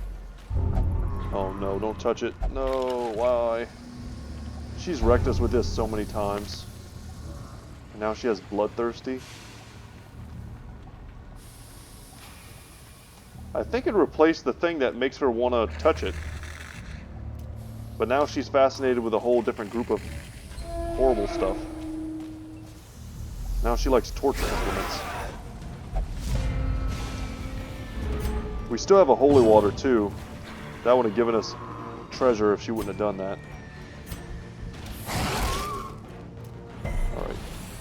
A: Oh no, don't touch it. No, why? She's wrecked us with this so many times. And now she has Bloodthirsty. I think it replaced the thing that makes her want to touch it. But now she's fascinated with a whole different group of horrible stuff. Now she likes torture implements. We still have a holy water too. That would have given us treasure if she wouldn't have done that. Alright.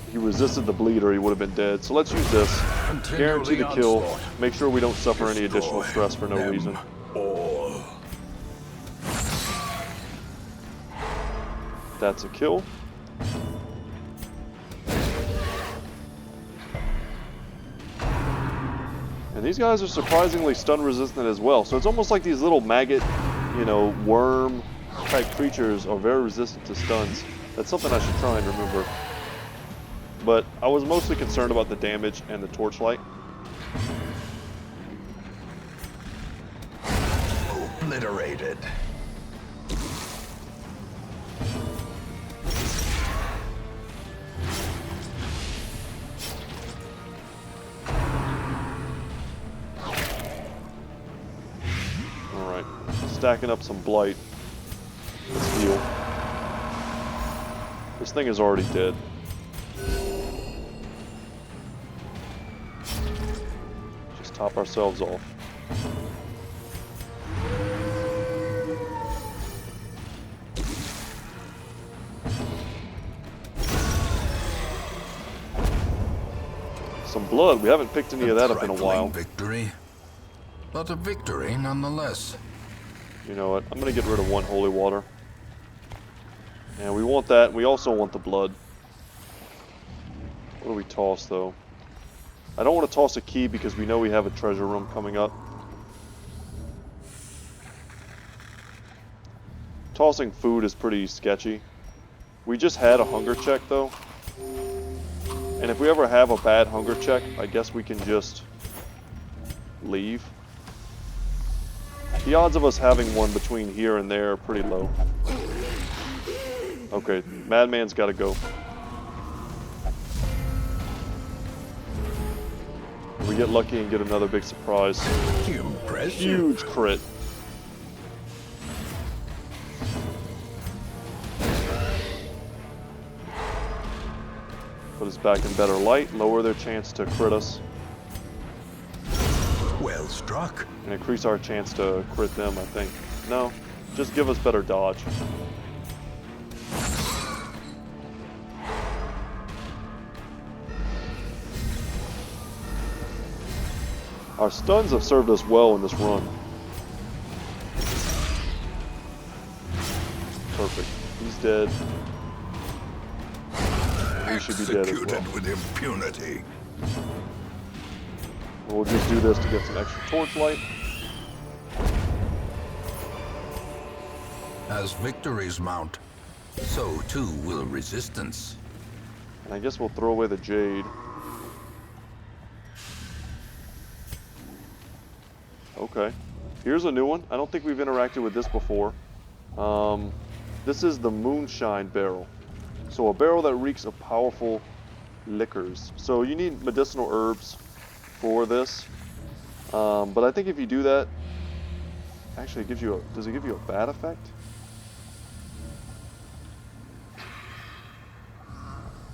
A: He resisted the bleed or he would have been dead. So let's use this. Guarantee the kill. Make sure we don't suffer any additional stress for no reason.
B: All.
A: That's a kill. And these guys are surprisingly stun resistant as well. So it's almost like these little maggot, you know, worm type creatures are very resistant to stuns. That's something I should try and remember. But I was mostly concerned about the damage and the torchlight.
B: Obliterated.
A: Alright, stacking up some blight. Let's heal. This thing is already dead. Just top ourselves off. Some blood. We haven't picked any of that up in a while.
B: Victory, but a victory nonetheless.
A: You know what? I'm going to get rid of one holy water. And we want that. We also want the blood. What do we toss, though? I don't want to toss a key because we know we have a treasure room coming up. Tossing food is pretty sketchy. We just had a hunger check, though. And if we ever have a bad hunger check, I guess we can just leave. The odds of us having one between here and there are pretty low. Okay, Madman's got to go. We get lucky and get another big surprise.
B: Impressive.
A: Huge crit. Put us back in better light, lower their chance to crit us,
B: Well struck.
A: and increase our chance to crit them, I think. No, just give us better dodge. Our stuns have served us well in this run. Perfect. He's dead. He should be dead as well.
B: Executed with impunity.
A: We'll just do this to get some extra torchlight.
B: As victories mount, so too will resistance.
A: And I guess we'll throw away the jade. Okay. Here's a new one. I don't think we've interacted with this before. This is the moonshine barrel. So a barrel that reeks of powerful liquors. So you need medicinal herbs for this. But I think if you do that, actually it gives you a, does it give you a bad effect?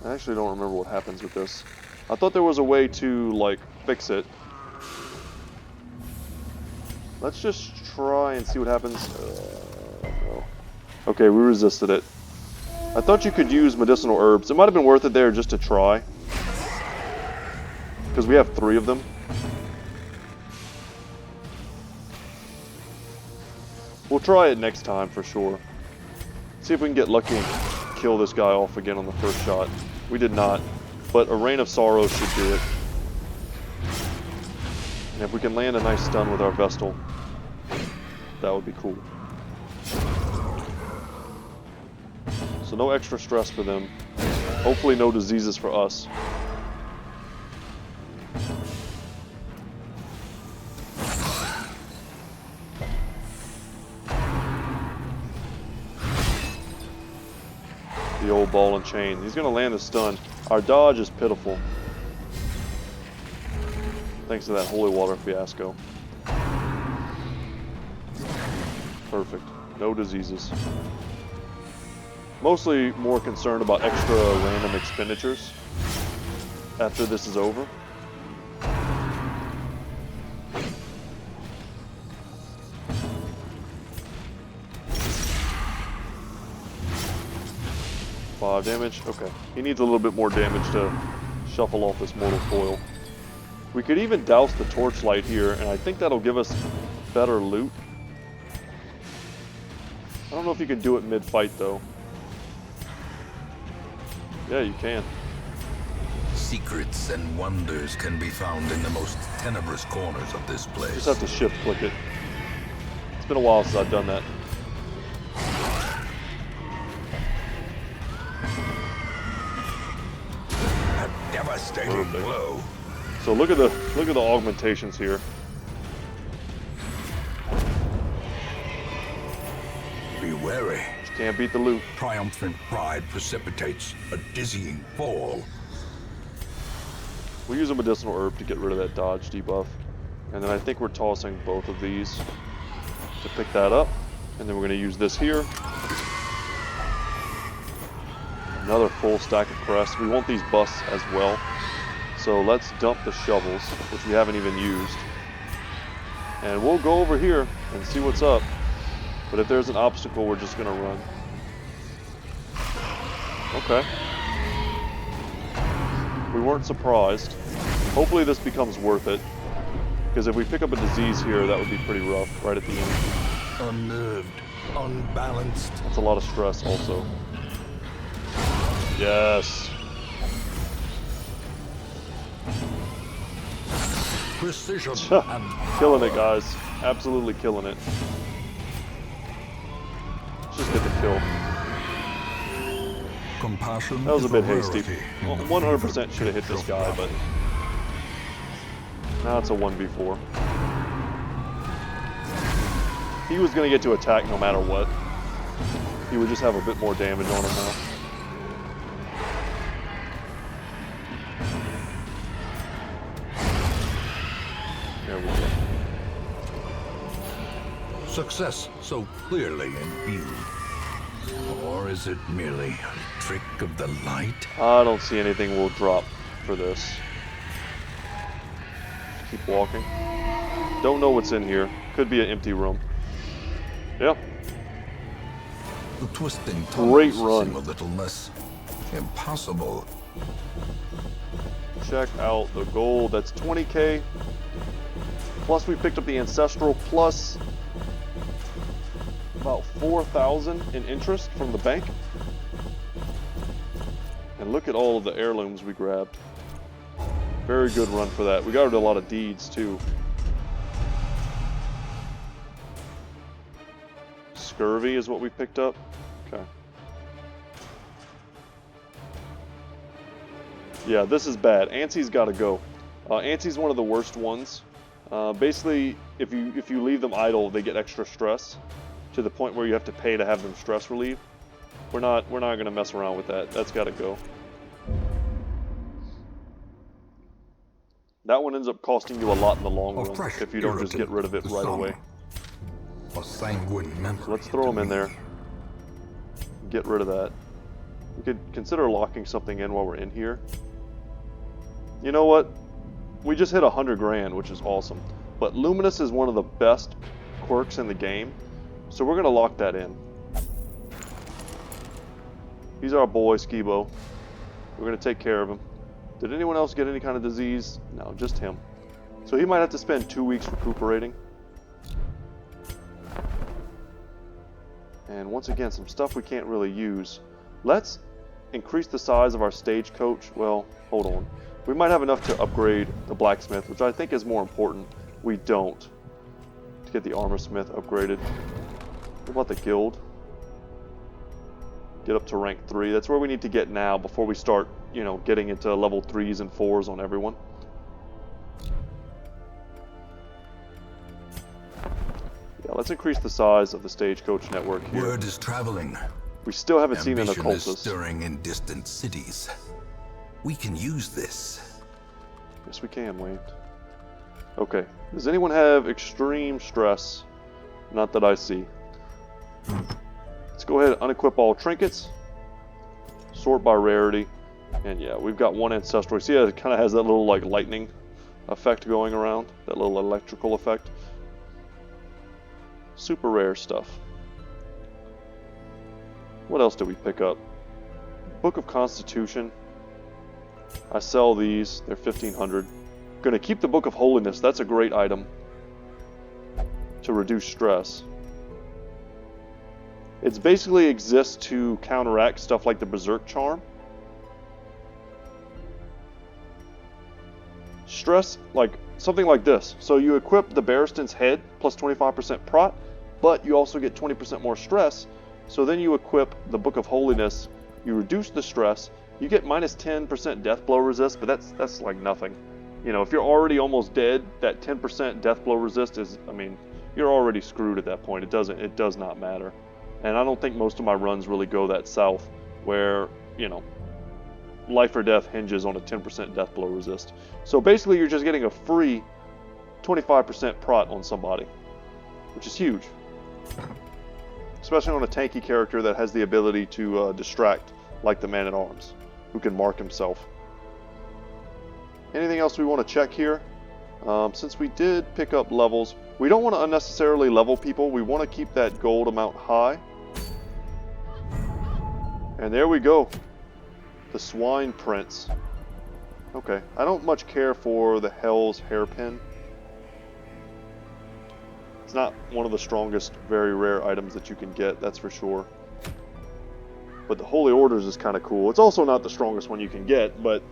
A: I actually don't remember what happens with this. I thought there was a way to like fix it. Let's just try and see what happens. No. Okay, we resisted it. I thought you could use medicinal herbs. It might have been worth it there just to try. Because we have 3 of them. We'll try it next time for sure. See if we can get lucky and kill this guy off again on the first shot. We did not. But a Rain of Sorrow should do it. And if we can land a nice stun with our Vestal, that would be cool. So no extra stress for them. Hopefully no diseases for us. The old ball and chain. He's going to land the stun. Our dodge is pitiful. Thanks to that holy water fiasco. Perfect. No diseases. Mostly more concerned about extra random expenditures after this is over. Five damage. Okay. He needs a little bit more damage to shuffle off this mortal coil. We could even douse the torchlight here, and I think that'll give us better loot. I don't know if you can do it mid-fight, though. Yeah, you can.
B: Secrets and wonders can be found in the most tenebrous corners of this place.
A: Just have to shift-click it. It's been a while since I've done that.
B: A devastating blow.
A: So look at the augmentations here.
B: Be wary.
A: Just can't beat the loot.
B: Triumphant pride precipitates a dizzying fall.
A: We use a medicinal herb to get rid of that dodge debuff. And then I think we're tossing both of these to pick that up. And then we're going to use this here. Another full stack of crests. We want these busts as well. So let's dump the shovels, which we haven't even used. And we'll go over here and see what's up. But if there's an obstacle, we're just going to run. Okay. We weren't surprised. Hopefully this becomes worth it. Because if we pick up a disease here, that would be pretty rough right at the end.
B: unnerved, unbalanced.
A: That's a lot of stress also. Yes.
B: Precision and
A: Killing it, guys. Absolutely killing it. Let's just get the kill.
B: compassion.
A: That was a
B: is
A: bit hasty.
B: rarity.
A: 100% should have hit this guy, but now it's a 1v4. He was going to get to attack no matter what. He would just have a bit more damage on him now. There we go.
B: Success so clearly in view. Or is it merely a trick of the light?
A: I don't see anything we'll drop for this. Keep walking. Don't know what's in here. Could be an empty room. Yeah.
B: The twisting
A: Great
B: tunnels
A: run.
B: seem a little less impossible.
A: Check out the gold. That's 20k. Plus we picked up the ancestral plus about 4,000 in interest from the bank. And look at all of the heirlooms we grabbed. Very good run for that. We got a lot of deeds too. Scurvy is what we picked up. Okay. Yeah, this is bad. Antsi's got to go. Antsi's one of the worst ones. Basically, if you leave them idle, they get extra stress to the point where you have to pay to have them stress relieved. We're not gonna mess around with that. That's got to go. That one ends up costing you a lot in the long run if you don't just get rid of it right away.
B: A sanguine memory.
A: So let's throw them in there. Get rid of that. We could consider locking something in while we're in here. You know what? We just hit 100 grand, which is awesome. But Luminous is one of the best quirks in the game, so we're gonna lock that in. He's our boy, Skibo. We're gonna take care of him. Did anyone else get any kind of disease? No, just him. So he might have to spend 2 weeks recuperating. And once again, some stuff we can't really use. Let's increase the size of our stagecoach. Well, hold on. We might have enough to upgrade the blacksmith, which I think is more important. We don't. To get the armor smith upgraded. What about the guild? Get up to rank 3. That's where we need to get now before we start, you know, getting into level 3s and 4s on everyone. Yeah, let's increase the size of the stagecoach network here.
B: Word is traveling.
A: We still haven't seen an
B: Ambition is
A: occultist.
B: stirring in distant cities. We can use this.
A: Yes, we can, Wayne. Okay. Does anyone have extreme stress? Not that I see. Let's go ahead and unequip all trinkets. Sort by rarity. And yeah, we've got one ancestral. See how it kind of has that little like lightning effect going around? That little electrical effect. Super rare stuff. What else did we pick up? Book of Constitution. I sell these. They're 1,500. Gonna keep the Book of Holiness. That's a great item to reduce stress. It's basically exists to counteract stuff like the Berserk Charm. Stress, like something like this. So you equip the Barristan's head plus 25% prot, but you also get 20% more stress. So then you equip the Book of Holiness. You reduce the stress. You get minus 10% death blow resist, but that's like nothing. You know, if you're already almost dead, that 10% death blow resist is, I mean, you're already screwed at that point. It does not matter. And I don't think most of my runs really go that south, where, you know, life or death hinges on a 10% death blow resist. So basically you're just getting a free 25% prot on somebody, which is huge. Especially on a tanky character that has the ability to distract, like the Man-at-Arms, who can mark himself. Anything else we want to check here? Since we did pick up levels, we don't want to unnecessarily level people. We want to keep that gold amount high. And there we go. The Swine Prince. Okay, I don't much care for the Hell's Hairpin. It's not one of the strongest, very rare items that you can get, that's for sure. But the Holy Orders is kind of cool. It's also not the strongest one you can get, but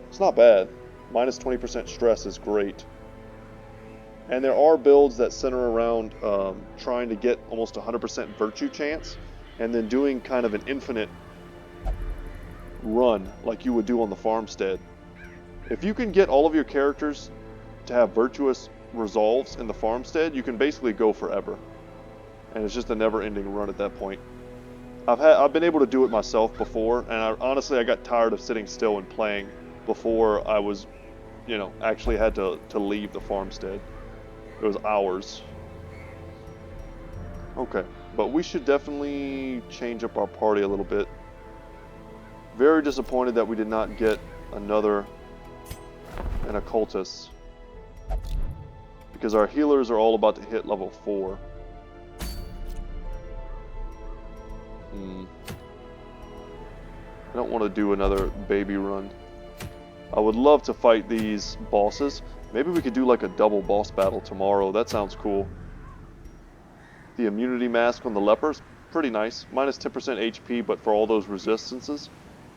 A: it's not bad. Minus 20% stress is great. And there are builds that center around trying to get almost 100% virtue chance, and then doing kind of an infinite run like you would do on the farmstead. If you can get all of your characters to have virtuous resolves in the farmstead, you can basically go forever. And it's just a never-ending run at that point. I've been able to do it myself before, and honestly I got tired of sitting still and playing before I was, you know, actually had to leave the farmstead. It was hours. Okay, but we should definitely change up our party a little bit. Very disappointed that we did not get an occultist, because our healers are all about to hit level 4. I don't want to do another baby run. I would love to fight these bosses. Maybe we could do like a double boss battle tomorrow. That sounds cool. The immunity mask on the lepers, pretty nice. Minus 10% HP, but for all those resistances.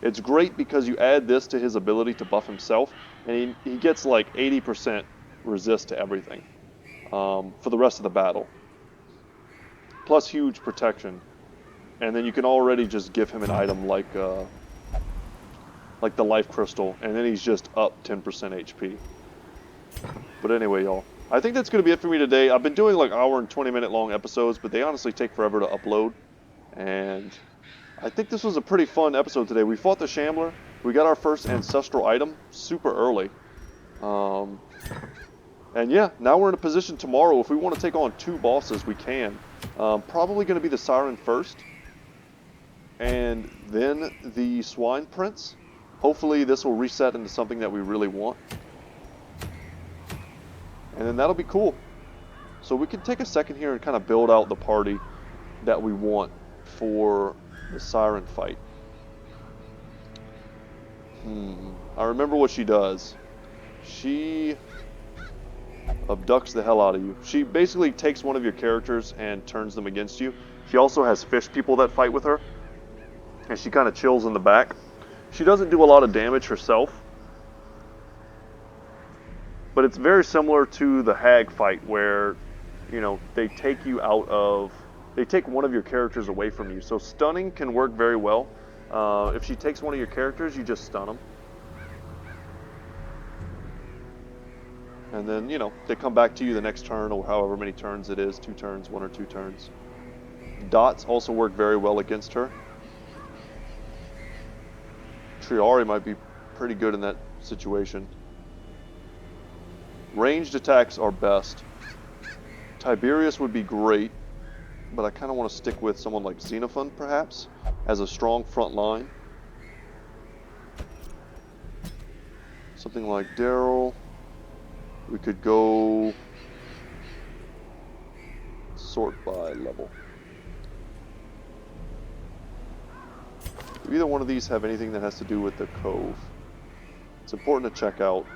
A: It's great because you add this to his ability to buff himself, and he gets like 80% resist to everything for the rest of the battle. Plus huge protection. And then you can already just give him an item like the life crystal, and then he's just up 10% HP. But anyway, y'all, I think that's going to be it for me today. I've been doing like hour and 20-minute long episodes, but they honestly take forever to upload. And I think this was a pretty fun episode today. We fought the Shambler. We got our first ancestral item super early. And yeah, now we're in a position tomorrow. If we want to take on 2 bosses, we can. Probably going to be the Siren first, and then the Swine Prince. Hopefully this will reset into something that we really want. And then that'll be cool. So we can take a second here and kind of build out the party that we want for the Siren fight. I remember what she does. She abducts the hell out of you. She basically takes one of your characters and turns them against you. She also has fish people that fight with her, and she kind of chills in the back. She doesn't do a lot of damage herself, but it's very similar to the hag fight where, you know, they take you out of, they take one of your characters away from you. So stunning can work very well. If she takes one of your characters, you just stun them. And then, you know, they come back to you the next turn, or however many turns it is, 2 turns, 1 or 2 turns. Dots also work very well against her. Triari might be pretty good in that situation. Ranged attacks are best. Tiberius would be great, but I kind of want to stick with someone like Xenophon, perhaps, as a strong front line. Something like Daryl. We could go sort by level. Do either one of these have anything that has to do with the cove? It's important to check out.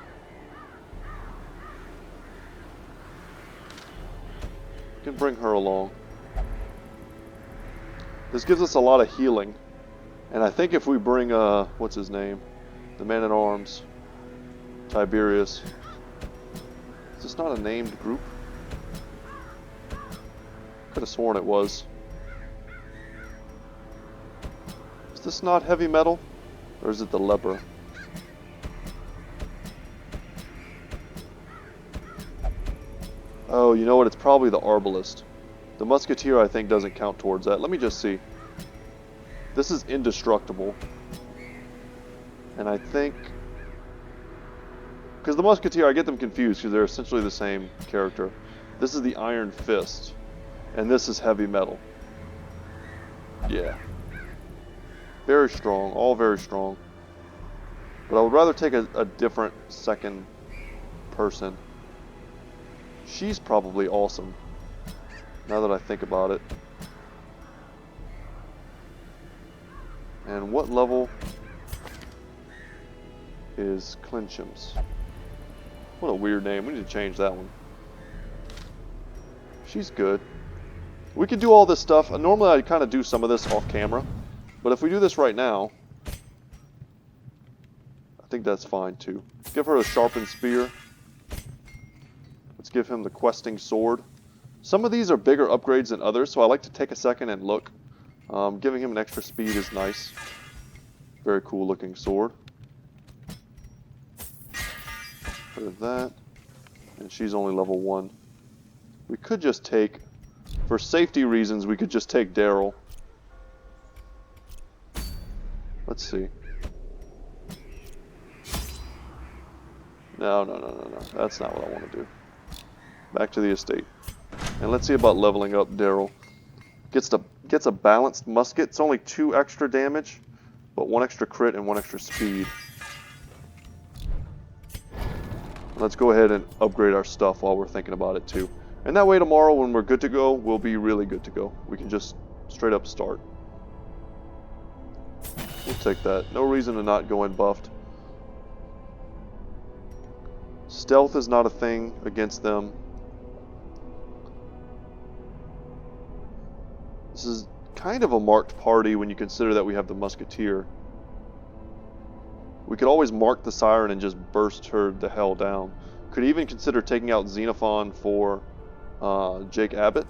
A: We can bring her along. This gives us a lot of healing. And I think if we bring, what's his name? The man-at-arms. Tiberius. Is this not a named group? Could have sworn it was. Is this not heavy metal? Or is it the leper? Oh, you know what? It's probably the arbalist. The musketeer, I think, doesn't count towards that. Let me just see. This is indestructible. And I think... because the musketeer, I get them confused because they're essentially the same character. This is the Iron Fist. And this is heavy metal. Yeah. Very strong. All very strong. But I would rather take a different second person. She's probably awesome. Now that I think about it. And what level is Clincham's? What a weird name. We need to change that one. She's good. We can do all this stuff. Normally I kind of do some of this off camera, but if we do this right now, I think that's fine too. Give her a sharpened spear. Let's give him the questing sword. Some of these are bigger upgrades than others, so I like to take a second and look. Giving him an extra speed is nice. Very cool looking sword. Put that. And she's only level 1. We could just take, for safety reasons, we could just take Daryl. Let's see. No. That's not what I want to do. Back to the estate. And let's see about leveling up Daryl. Gets a balanced musket. It's only 2 extra damage, but 1 extra crit and 1 extra speed. Let's go ahead and upgrade our stuff while we're thinking about it too. And that way tomorrow when we're good to go, we'll be really good to go. We can just straight up start. We'll take that. No reason to not go in buffed. Stealth is not a thing against them. This is kind of a marked party when you consider that we have the Musketeer. We could always mark the Siren and just burst her the hell down. Could even consider taking out Xenophon for Jake Abbott.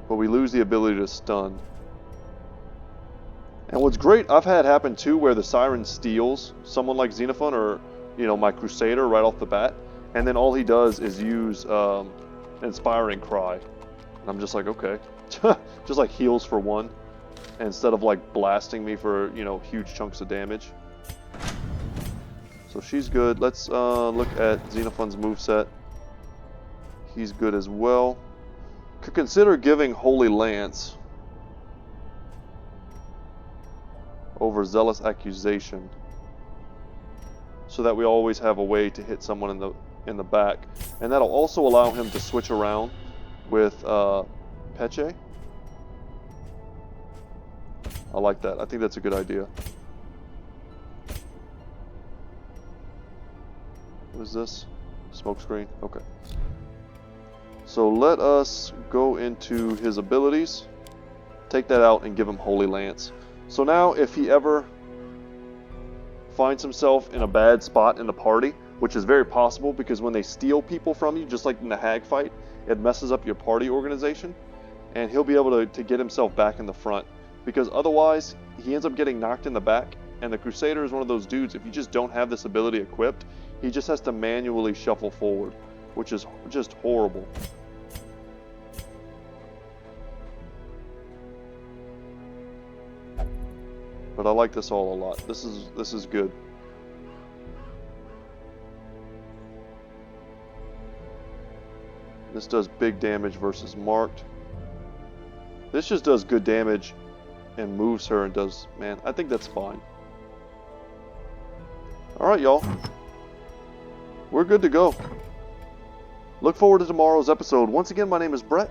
A: But we lose the ability to stun. And what's great, I've had happen too, where the Siren steals someone like Xenophon or, you know, my Crusader right off the bat. And then all he does is use Inspiring Cry. And I'm just like, okay. Just like heals for 1. Instead of like blasting me for, you know, huge chunks of damage. So she's good. Let's look at Xenophon's moveset. He's good as well. Could consider giving Holy Lance over Zealous Accusation, so that we always have a way to hit someone in the back, and that'll also allow him to switch around with Peche. I like that. I think that's a good idea. What is this? Smokescreen? Okay. So let us go into his abilities. Take that out and give him Holy Lance. So now if he ever finds himself in a bad spot in the party, which is very possible because when they steal people from you, just like in the hag fight, it messes up your party organization, and he'll be able to get himself back in the front, because otherwise he ends up getting knocked in the back, and the Crusader is one of those dudes, if you just don't have this ability equipped, he just has to manually shuffle forward, which is just horrible. But I like this all a lot. This is good. This does big damage versus marked. This just does good damage and moves her and does, man, I think that's fine. Alright, y'all. We're good to go. Look forward to tomorrow's episode. Once again, my name is Brett.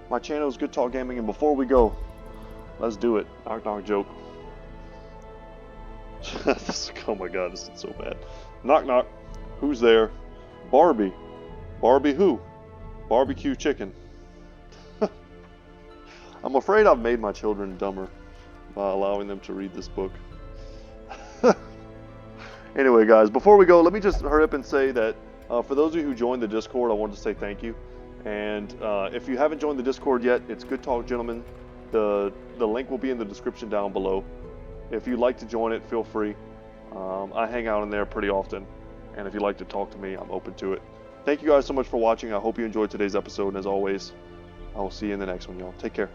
A: My channel is Goodtalk Gaming, and before we go, let's do it. Knock knock joke. Oh my god, this is so bad. Knock knock. Who's there? Barbie. Barbie who? Barbecue chicken. I'm afraid I've made my children dumber by allowing them to read this book. Anyway, guys, before we go, let me just hurry up and say that for those of you who joined the Discord, I wanted to say thank you. And if you haven't joined the Discord yet, it's Goodtalk Gentlemen. The link will be in the description down below. If you'd like to join it, feel free. I hang out in there pretty often. And if you'd like to talk to me, I'm open to it. Thank you guys so much for watching. I hope you enjoyed today's episode. And as always, I will see you in the next one, y'all. Take care.